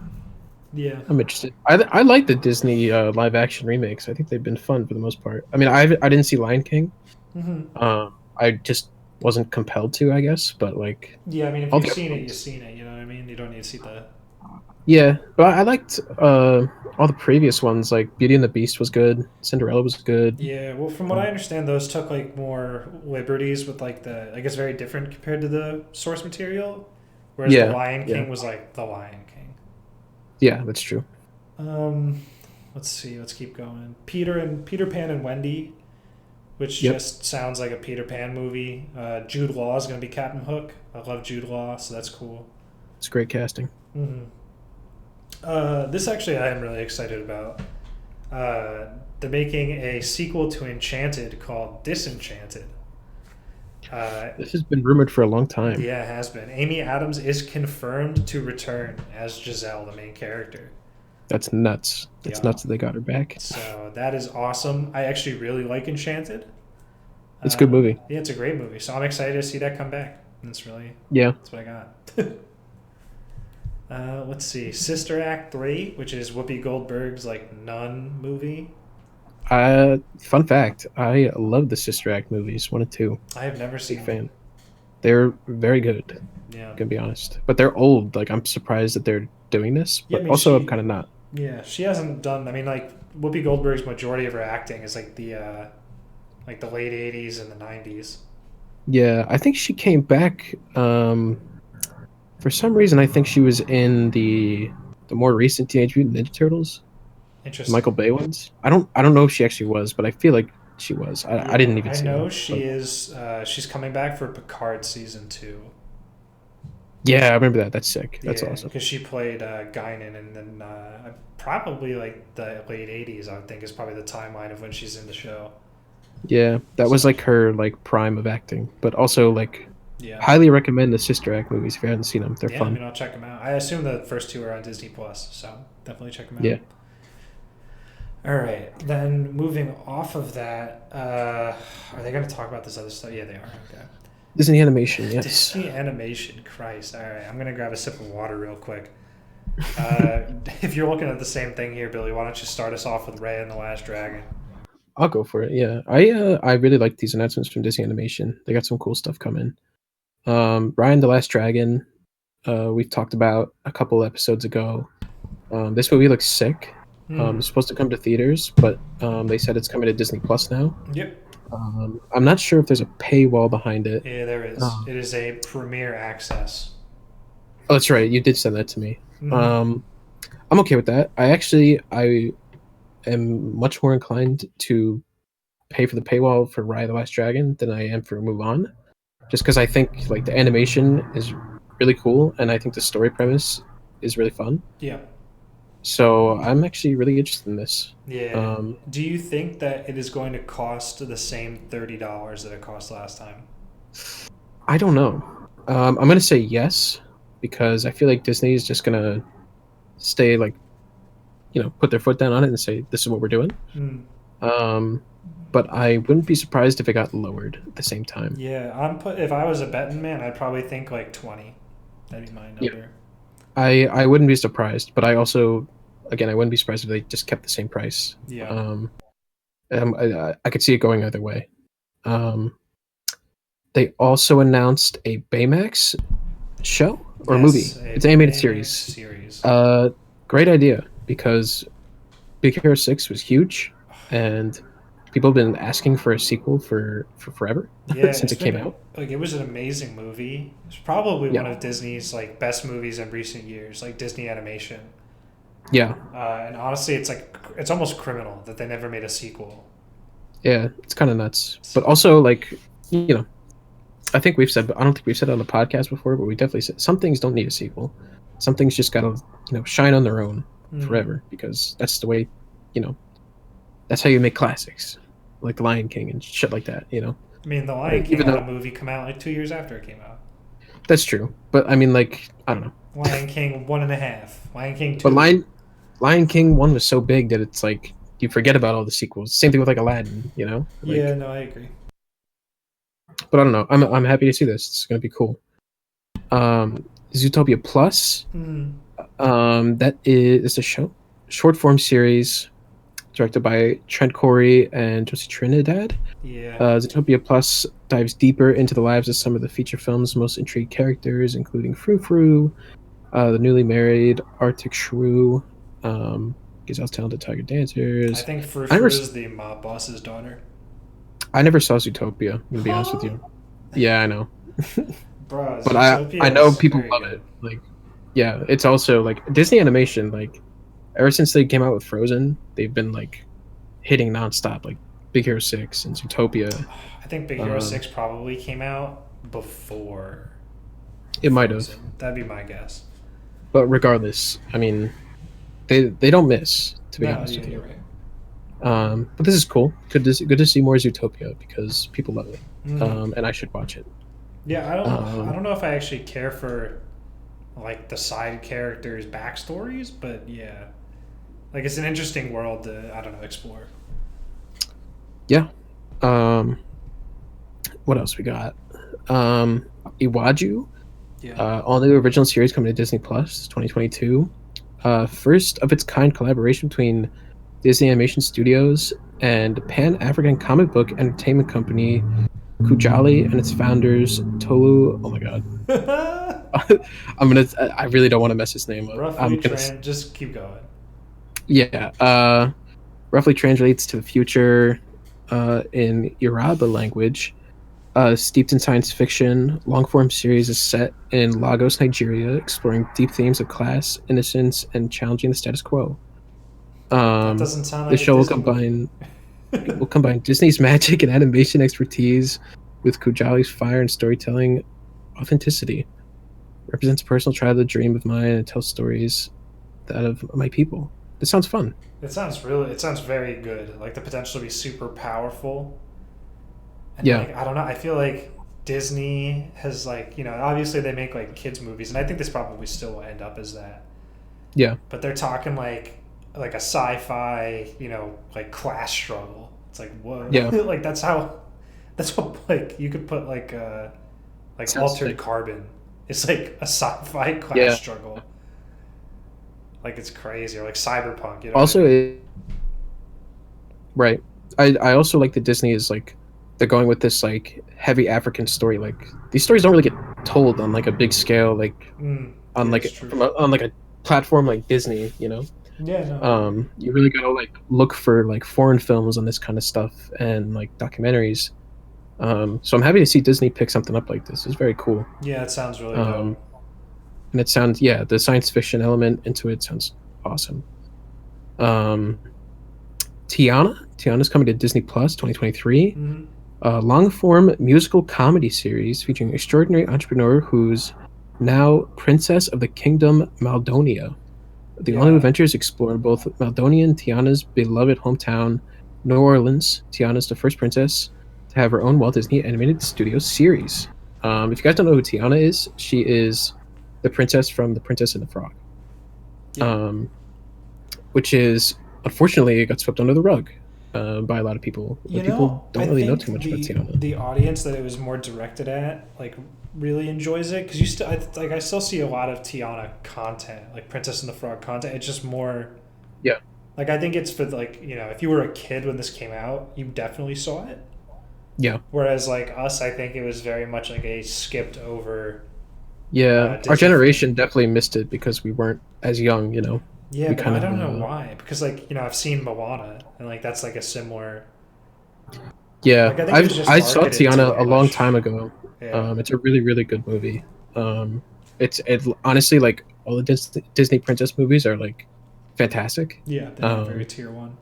Yeah. I'm interested. I like the Disney live action remakes. I think they've been fun for the most part. I mean, I didn't see Lion King. Mm-hmm. I just wasn't compelled to, I guess. But like Yeah, I mean, if all you've the other seen it, you've ones. seen it. You know what I mean? You don't need to see the. Yeah, but I liked all the previous ones. Like Beauty and the Beast was good. Cinderella was good. Yeah, well, from what I understand, those took like more liberties with like the. I guess very different compared to the source material, whereas the Yeah, Lion yeah, King was like the Lion King. yeah. That's true. Um, let's see. Let's keep going. Peter Pan and Wendy, which Yep, just sounds like a Peter Pan movie. Jude Law is going to be Captain Hook. I love Jude Law, so that's cool. it's great casting. Hmm. This actually I am really excited about. They're making a sequel to Enchanted called Disenchanted. Uh, This has been rumored for a long time. yeah, it has been. Amy Adams is confirmed to return as Giselle, the main character. That's nuts. It's Yeah. nuts that they got her back. So that is awesome. I actually really like Enchanted. It's a good movie. Yeah, it's a great movie. So I'm excited to see that come back. Yeah. That's what I got. Let's see. Sister Act 3, which is Whoopi Goldberg's like nun movie. Fun fact: I love the Sister Act movies, 1 and 2. I have never Big seen them. fan. They're very good. Yeah. Gonna be honest, but they're old. Like I'm surprised that they're doing this, Yeah, I but mean also I'm kind of not. she hasn't done. I mean, like Whoopi Goldberg's majority of her acting is like the late '80s and the '90s. Yeah, I think she came back. For some reason, I think she was in the more recent Teenage Mutant Ninja Turtles, the Interesting. Michael Bay ones. I don't know if she actually was, but I feel like she was. I didn't Yeah, even I see know them. she But is. She's coming back for Picard season 2. yeah, I remember that. That's sick. That's Yeah, awesome. because she played Guinan, and then probably like the late '80s. I would think is probably the timeline of when she's in the show. Yeah, that was So like her like prime of acting, but also like yeah, highly recommend the Sister Act movies if you haven't seen them. They're yeah. I fun. mean, I'll check them out. I assume the first two are on Disney Plus, so definitely check them out. Yeah, All right, then moving off of that, are they going to talk about this other stuff? Yeah, they are. Okay. Disney animation. Yes. Disney animation, Christ. All right, I'm gonna grab a sip of water real quick. If you're looking at the same thing here, Billy, why don't you start us off with Ray and the Last Dragon? I'll go for it. Yeah, I really like these announcements from Disney Animation. They got some cool stuff coming. Ryan the Last Dragon. We've talked about a couple episodes ago. This movie looks sick. Hmm. It's supposed to come to theaters, but they said it's coming to Disney Plus now. Yep. I'm not sure if there's a paywall behind it. Yeah, there is. It is a premiere access. Oh, that's right. You did send that to me. Mm-hmm. Um, I'm okay with that. I am much more inclined to pay for the paywall for Raya the Last Dragon than I am for Mulan, just because I think like the animation is really cool and I think the story premise is really fun. Yeah. So I'm actually really interested in this. Yeah. Um, Do you think that it is going to cost the same $30 that it cost last time? I don't know. I'm gonna say yes because I feel like Disney is just gonna stay like put their foot down on it and say this is what we're doing. Mm. Um, but I wouldn't be surprised if it got lowered at the same time. Yeah, if I was a betting man, I'd probably think like 20. That'd be my Yeah, number. I wouldn't be surprised, but I also, again, I wouldn't be surprised if they just kept the same price. Yeah. I could see it going either way. Um, they also announced a Baymax show or movie. Yes, a It's an animated Baymax series. series. Great idea because Big Hero 6 was huge, and people have been asking for a sequel for forever Yeah, since it's it came been out. like it was an amazing movie. It's probably Yeah, one of Disney's like best movies in recent years, like Disney animation. yeah, And honestly, it's almost criminal that they never made a sequel. yeah. It's kind of nuts, but also like you know, I think we've said, but I don't think we've said it on the podcast before, but we definitely said some things don't need a sequel. Some things just gotta shine on their own Mm. forever because that's the way, you know, that's how you make classics, like The Lion King and shit like that. I mean, The Lion King Even had a though movie come out like 2 years after it came out. that's true, but I mean, like I don't know. Lion King one and a half. Lion King But two. Lion King one was so big that it's like you forget about all the sequels. Same thing with like Aladdin, Yeah, like. no, I agree. But I don't know. I'm happy to see this. It's gonna be cool. Zootopia Plus. Mm. That is it's a short form series directed by Trent Corey and Josie Trinidad. Yeah. Zootopia Plus dives deeper into the lives of some of the feature film's most intrigued characters, including Frou Frou, the newly married Arctic Shrew, Gazelle's talented tiger I dancers. think Frou I never, Frou is the mob boss's daughter. I never saw Zootopia. I'm gonna be honest with Huh? you. Yeah, I know, Bruh, but I Zootopia know is people very love good. it. Like, yeah, it's also like Disney Animation. Like, ever since they came out with Frozen, they've been like hitting nonstop. Like Big Hero 6 and Zootopia. I think Big Hero Um, 6 probably came out before it might have, Frozen. That'd be my guess. but regardless, I mean, they don't miss. To be No, honest yeah, with you're you. right. But this is cool. Good to see more Zootopia because people love it, Mm. and I should watch it. Yeah, I Um, don't know if I actually care for like the side characters' backstories, but yeah, like it's an interesting world to I don't know explore. yeah. Um, what else we got? Iwaju, Yeah. all new original series coming to Disney Plus 2022. First of its kind collaboration between Disney Animation Studios and Pan African comic book entertainment company Kujali and its founders Tolu. Oh my god, I really don't want to mess his name up. Just keep going. Yeah. Roughly translates to the future in Yoruba language. Steeped in science fiction, long form series is set in Lagos, Nigeria, exploring deep themes of class, innocence, and challenging the status quo. That Um, doesn't sound the like a show will Disney movie. combine Disney's magic and animation expertise with Kujali's fire and storytelling authenticity. Represents a personal childhood dream of mine and tells stories that of my people. This sounds fun. It sounds very good. Like the potential to be super powerful. And Yeah. like I don't know, I feel like Disney has like obviously they make like kids movies, and I think this probably still will end up as that. Yeah. But they're talking like a sci-fi like class struggle. It's like whoa, Yeah. like that's what like you could put like Sounds Altered sick. Carbon. It's like a sci-fi class Yeah. struggle. Like it's crazy, or like cyberpunk. You know what I Also, mean? right. I also like that Disney is like they're going with this like heavy African story. Like these stories don't really get told on like a big scale, like on Yeah, like it's true. on like a platform like Disney. You know, Yeah, no, I agree. you really gotta like look for like foreign films on this kind of stuff and like documentaries. So I'm happy to see Disney pick something up like this. It's very cool. Yeah, it sounds really dope. Um, and it sounds yeah, the science fiction element into it sounds awesome. Um, Tiana's coming to Disney Plus 2023. Hmm. A long form musical comedy series featuring extraordinary entrepreneur who's now Princess of the Kingdom Maldonia. The all new Yeah, adventures explore both Maldonia and Tiana's beloved hometown, New Orleans. Tiana's the first princess to have her own Walt Disney Animated Studios series. If you guys don't know who Tiana is, she is the princess from The Princess and the Frog, yeah. um, which is unfortunately it got swept under the rug by a lot of people. You People know, I don't really know too think much about the Tiana. the audience that it was more directed at like really enjoys it because I still see a lot of Tiana content, like Princess and the Frog content. It's just more Yeah, like I think it's for like if you were a kid when this came out, you definitely saw it. yeah, Whereas like us, I think it was very much like a skipped over yeah. Our Disney film. generation definitely missed it because we weren't as young. Yeah, We but kind I of don't know why. Because like I've seen Moana, and like that's like a similar. yeah. Like I think it was just I saw marketed to Tiana a like long much. time ago. Yeah. It's a really really good movie. It honestly like all the Disney princess movies are like fantastic. Yeah, they are very Um, tier one.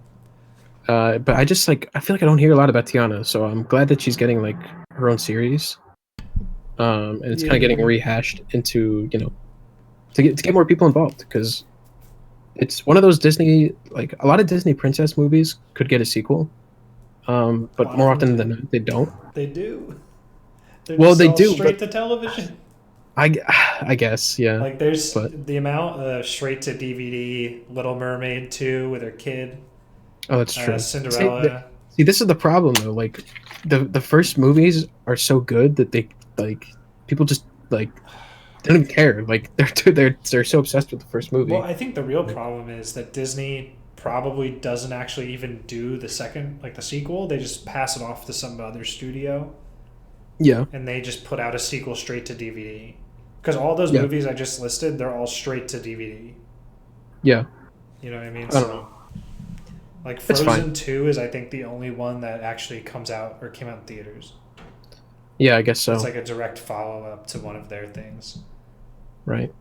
but I just like I feel like I don't hear a lot about Tiana, so I'm glad that she's getting like her own series. And it's kind Yeah, of getting man. rehashed into to get more people involved because it's one of those Disney like a lot of Disney princess movies could get a sequel, A but lot of more them often do. than not they don't. They do. They're Well, just they all do, straight but to television. I I guess yeah, Like there's but the amount straight to DVD Little Mermaid 2 with her kid, oh, that's true. Cinderella. See, this is the problem though. Like the first movies are so good that they like people just like they don't even care. Like they're so obsessed with the first Well, movie. I think the real Like, problem is that Disney probably doesn't actually even do the second, like the sequel. They just pass it off to some other studio, yeah, and they just put out a sequel straight to DVD. Because all those yeah, movies I just listed, they're all straight to DVD. yeah. You know what I mean? I don't know. So, like It's fine. Frozen 2 is, I think, the only one that actually comes out or came out in theaters. Yeah, I guess It's so. like a direct follow up to one of their things. Right.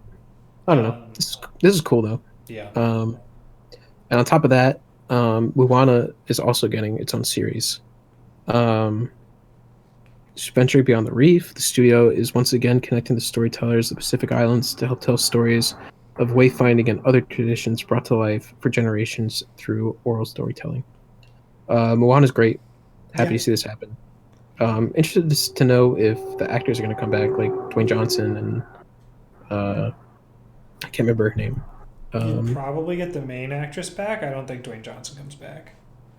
I don't know. Um, This is cool though. yeah. Um, and on top of that, Moana is also getting its own series. Um, Venturing Beyond the Reef, the studio is once again connecting the storytellers of the Pacific Islands to help tell stories of wayfinding and other traditions brought to life for generations through oral storytelling. Moana is great. Happy Yeah. to see this happen. Interested to know if the actors are going to come back, like Dwayne Johnson and I can't remember her name. You'll Um, probably get the main actress back. I don't think Dwayne Johnson comes back.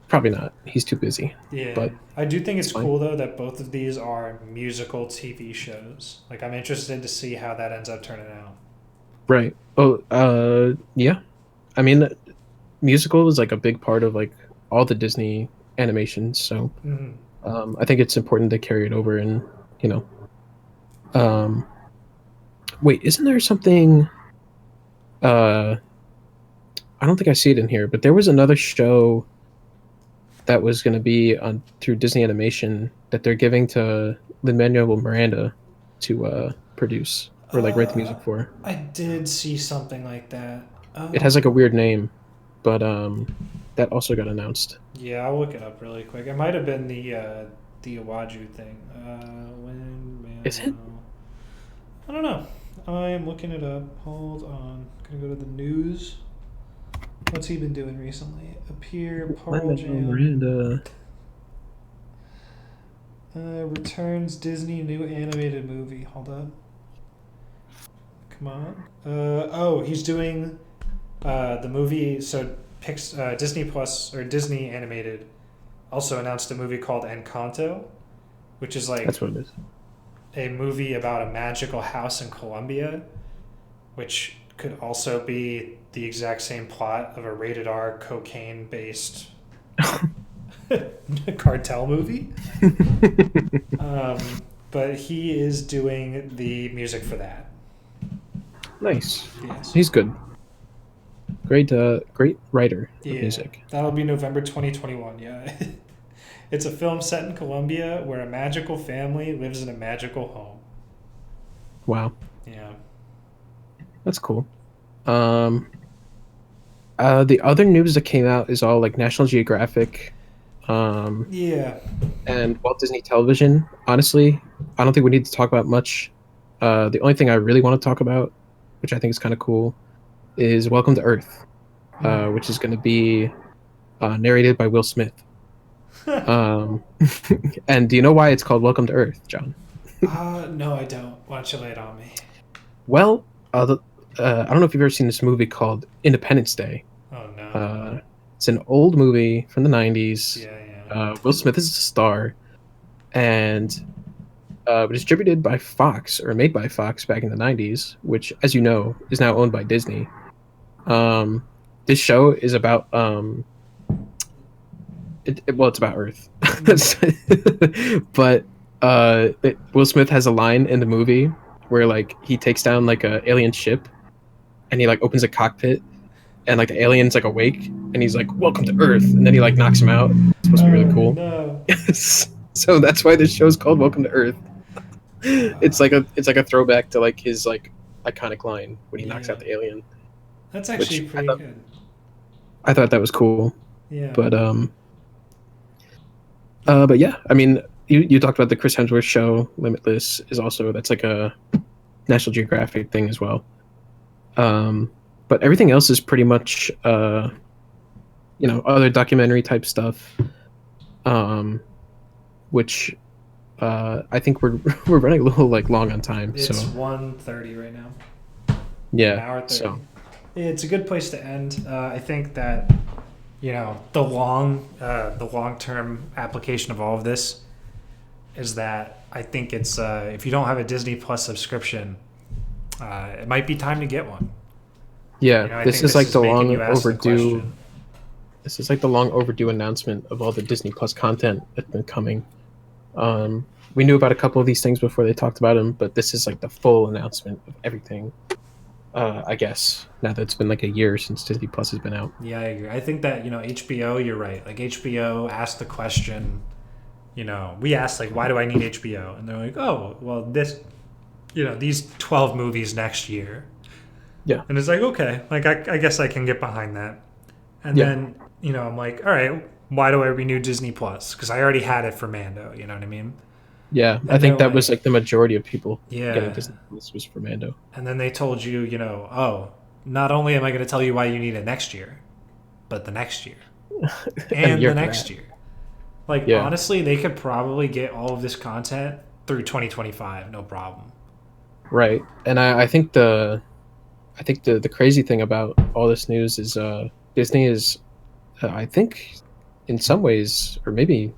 Probably not. He's too busy, Yeah. but I do think it's it's fine. cool, though, that both of these are musical TV shows. Like, I'm interested to see how that ends up turning out. Right. Oh, yeah. I mean, musical is like a big part of like all the Disney animations, so Mm-hmm. I think it's important to carry it over. And you know, um, wait, isn't there something? Uh, I don't think I see it in here, but there was another show that was going to be on through Disney Animation that they're giving to Lin-Manuel Miranda to produce or like write the music for. I did see something like that. It has like a weird name, but that also got announced. Yeah, I'll look it up really quick. It might have been the Iwaju thing. When Is it? I don't know. I am looking it up. Hold on. Gonna go to the news. What's he been doing recently? Appear, Pearl Lin-Manuel Jam. Miranda. Returns Disney new animated movie. Hold on. Come on. Oh, he's doing the movie. So Disney Plus or Disney Animated also announced a movie called Encanto, which is That's like what it is. a movie about a magical house in Colombia, which could also be the exact same plot of a rated R cocaine based cartel movie. Um, but he is doing the music for that. Nice. Yes. He's good. Great writer of Yeah. music. That'll be November 2021. Yeah. It's a film set in Colombia where a magical family lives in a magical home. Wow, Yeah. that's cool. Um, the other news that came out is all like National Geographic, um, Yeah. and Walt Disney Television. Honestly, I don't think we need to talk about much. The only thing I really want to talk about, which I think is kind of cool, is Welcome to Earth, which is going to be narrated by Will Smith. Um, and do you know why it's called Welcome to Earth, John? No, I don't. Why don't you lay it on me? Well, I don't know if you've ever seen this movie called Independence Day. Oh, no. Uh, it's an old movie from the 90s. Yeah, yeah. Will Smith is the star, and distributed by Fox or made by Fox back in the 90s, which, as you know, is now owned by Disney. This show is about it's about Earth, but Will Smith has a line in the movie where like he takes down like a alien ship, and he like opens a cockpit, and like the alien's like awake, and he's like, "Welcome to Earth," and then he like knocks him out. It's supposed to be really cool. No. So that's why this show's called Welcome to Earth. It's like a throwback to like his like iconic line when he knocks out the alien. That's actually pretty good. I thought that was cool. Yeah. But yeah, I mean, you talked about the Chris Hemsworth show. Limitless is also that's like a National Geographic thing as well. But everything else is pretty much other documentary type stuff. Which I think we're running a little like long on time. It's so 1:30 right now. yeah, An hour 30. so Yeah, it's a good place to end. I think that the long-term application of all of this is that I think it's if you don't have a Disney Plus subscription, it might be time to get one. yeah, this is like the long overdue. The This is like the long overdue announcement of all the Disney Plus content that's been coming. We knew about a couple of these things before they talked about them, but this is like the full announcement of everything. I guess now that it's been like a year since Disney Plus has been out. Yeah, I agree. I think that HBO. You're right. Like HBO asked the question. We asked like, why do I need HBO? And they're like, oh, well, these 12 movies next year. Yeah. And it's like, okay, like I guess I can get behind that. And then I'm like, all right, why do I renew Disney Plus? Because I already had it for Mando. You know what I mean? Yeah, And I think that like, was like the majority of people Yeah. getting Disney Plus was for Mando. And then they told you, oh, not only am I going to tell you why you need it next year, but the next year and the next year. Like, honestly, they could probably get all of this content through 2025, no problem. Right, and I think the crazy thing about all this news is Disney is, I think, in some ways, or maybe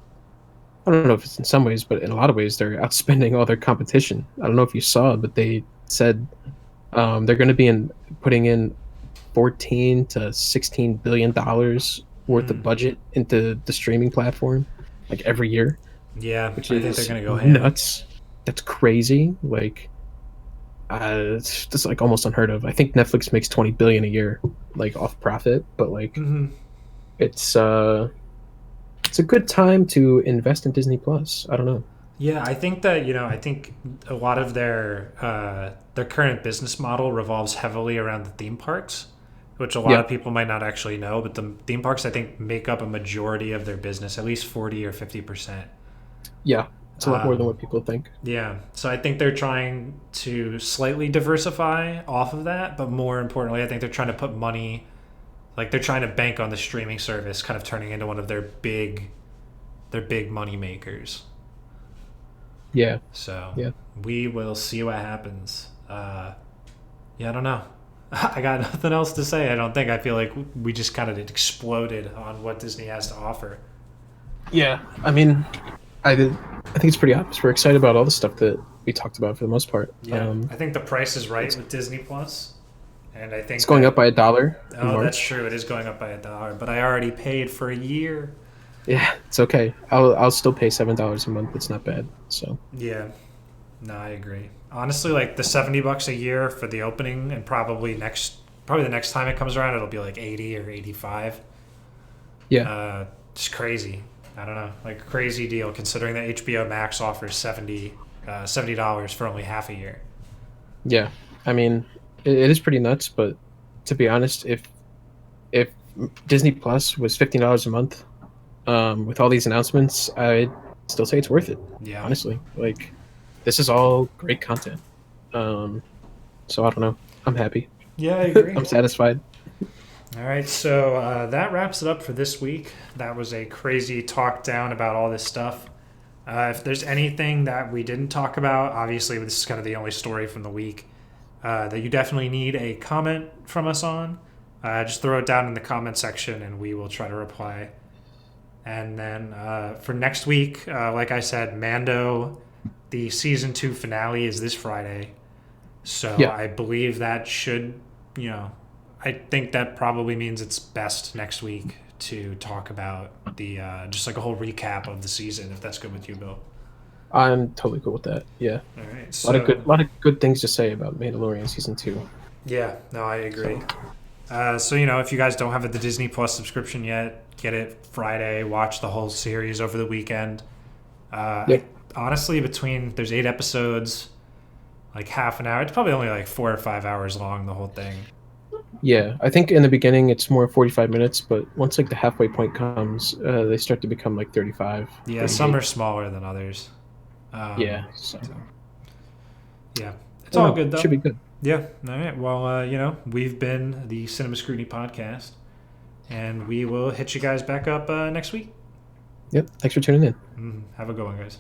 I don't know if it's in some ways, but in a lot of ways, they're outspending all their competition. I don't know if you saw, but they said they're going to be putting in $14 to $16 billion worth of budget into the streaming platform, like every year. Yeah, which I think they're going to go ham. Nuts. That's crazy. Like, it's just like almost unheard of. I think Netflix makes $20 billion a year, like off profit, but like it's a good time to invest in Disney Plus. I don't know. Yeah, I think that I think a lot of their current business model revolves heavily around the theme parks, which a lot of people might not actually know. But the theme parks, I think, make up a majority of their business, at least 40 or 50%. Yeah, it's a lot more than what people think. Yeah, so I think they're trying to slightly diversify off of that, but more importantly, I think they're trying to put money. Like they're trying to bank on the streaming service, kind of turning into one of their big money makers. Yeah. So Yeah. we will see what happens. Yeah, I don't know. I got nothing else to say. I don't think. I feel like we just kind of exploded on what Disney has to offer. Yeah. I mean, I think it's pretty obvious. We're excited about all the stuff that we talked about for the most part. Yeah, I think the price is right with Disney Plus, and I It's think going that up by $1 in oh, that's March. true. It is going up by $1, but I already paid for a year. Yeah, it's okay. I'll still pay $7 a month. It's not bad. So Yeah, no, I agree. Honestly, like the $70 a year for the opening, and probably the next time it comes around, it'll be like 80 or 85. yeah, Just crazy. I don't know, like a crazy deal considering that HBO Max offers $70 for only half a year. yeah. I mean, it is pretty nuts. But to be honest, if Disney Plus was $15 a month, with all these announcements, I'd still say it's worth it. Yeah, Honestly, like this is all great content. Um, so I don't know. I'm happy. yeah, I agree. I'm satisfied. All right, so that wraps it up for this week. That was a crazy talk down about all this stuff. If there's anything that we didn't talk about, obviously this is kind of the only story from the week that you definitely need a comment from us on. Just throw it down in the comment section and we will try to reply. And then for next week, like I said, Mando, the season 2 finale is this Friday. So Yeah, I believe that should, I think that probably means it's best next week to talk about the just like a whole recap of the season, if that's good with you, Bill. I'm totally cool with that. Yeah, All right. a lot of good things to say about Mandalorian season 2. Yeah, no, I agree. So So if you guys don't have the Disney Plus subscription yet, get it Friday. Watch the whole series over the weekend. yep, Honestly, there's 8 episodes, like half an hour. It's probably only like 4 or 5 hours long, the whole thing. yeah. I think in the beginning it's more 45 minutes, but once like the halfway point comes, they start to become like 35, Yeah, some 38. are smaller than others. Yeah, so So yeah, it's I don't all know. good though. Should be good. Yeah. All right. Well, we've been the Cinema Scrutiny podcast, and we will hit you guys back up next week. Yep. Thanks for tuning in. Have a good one, guys.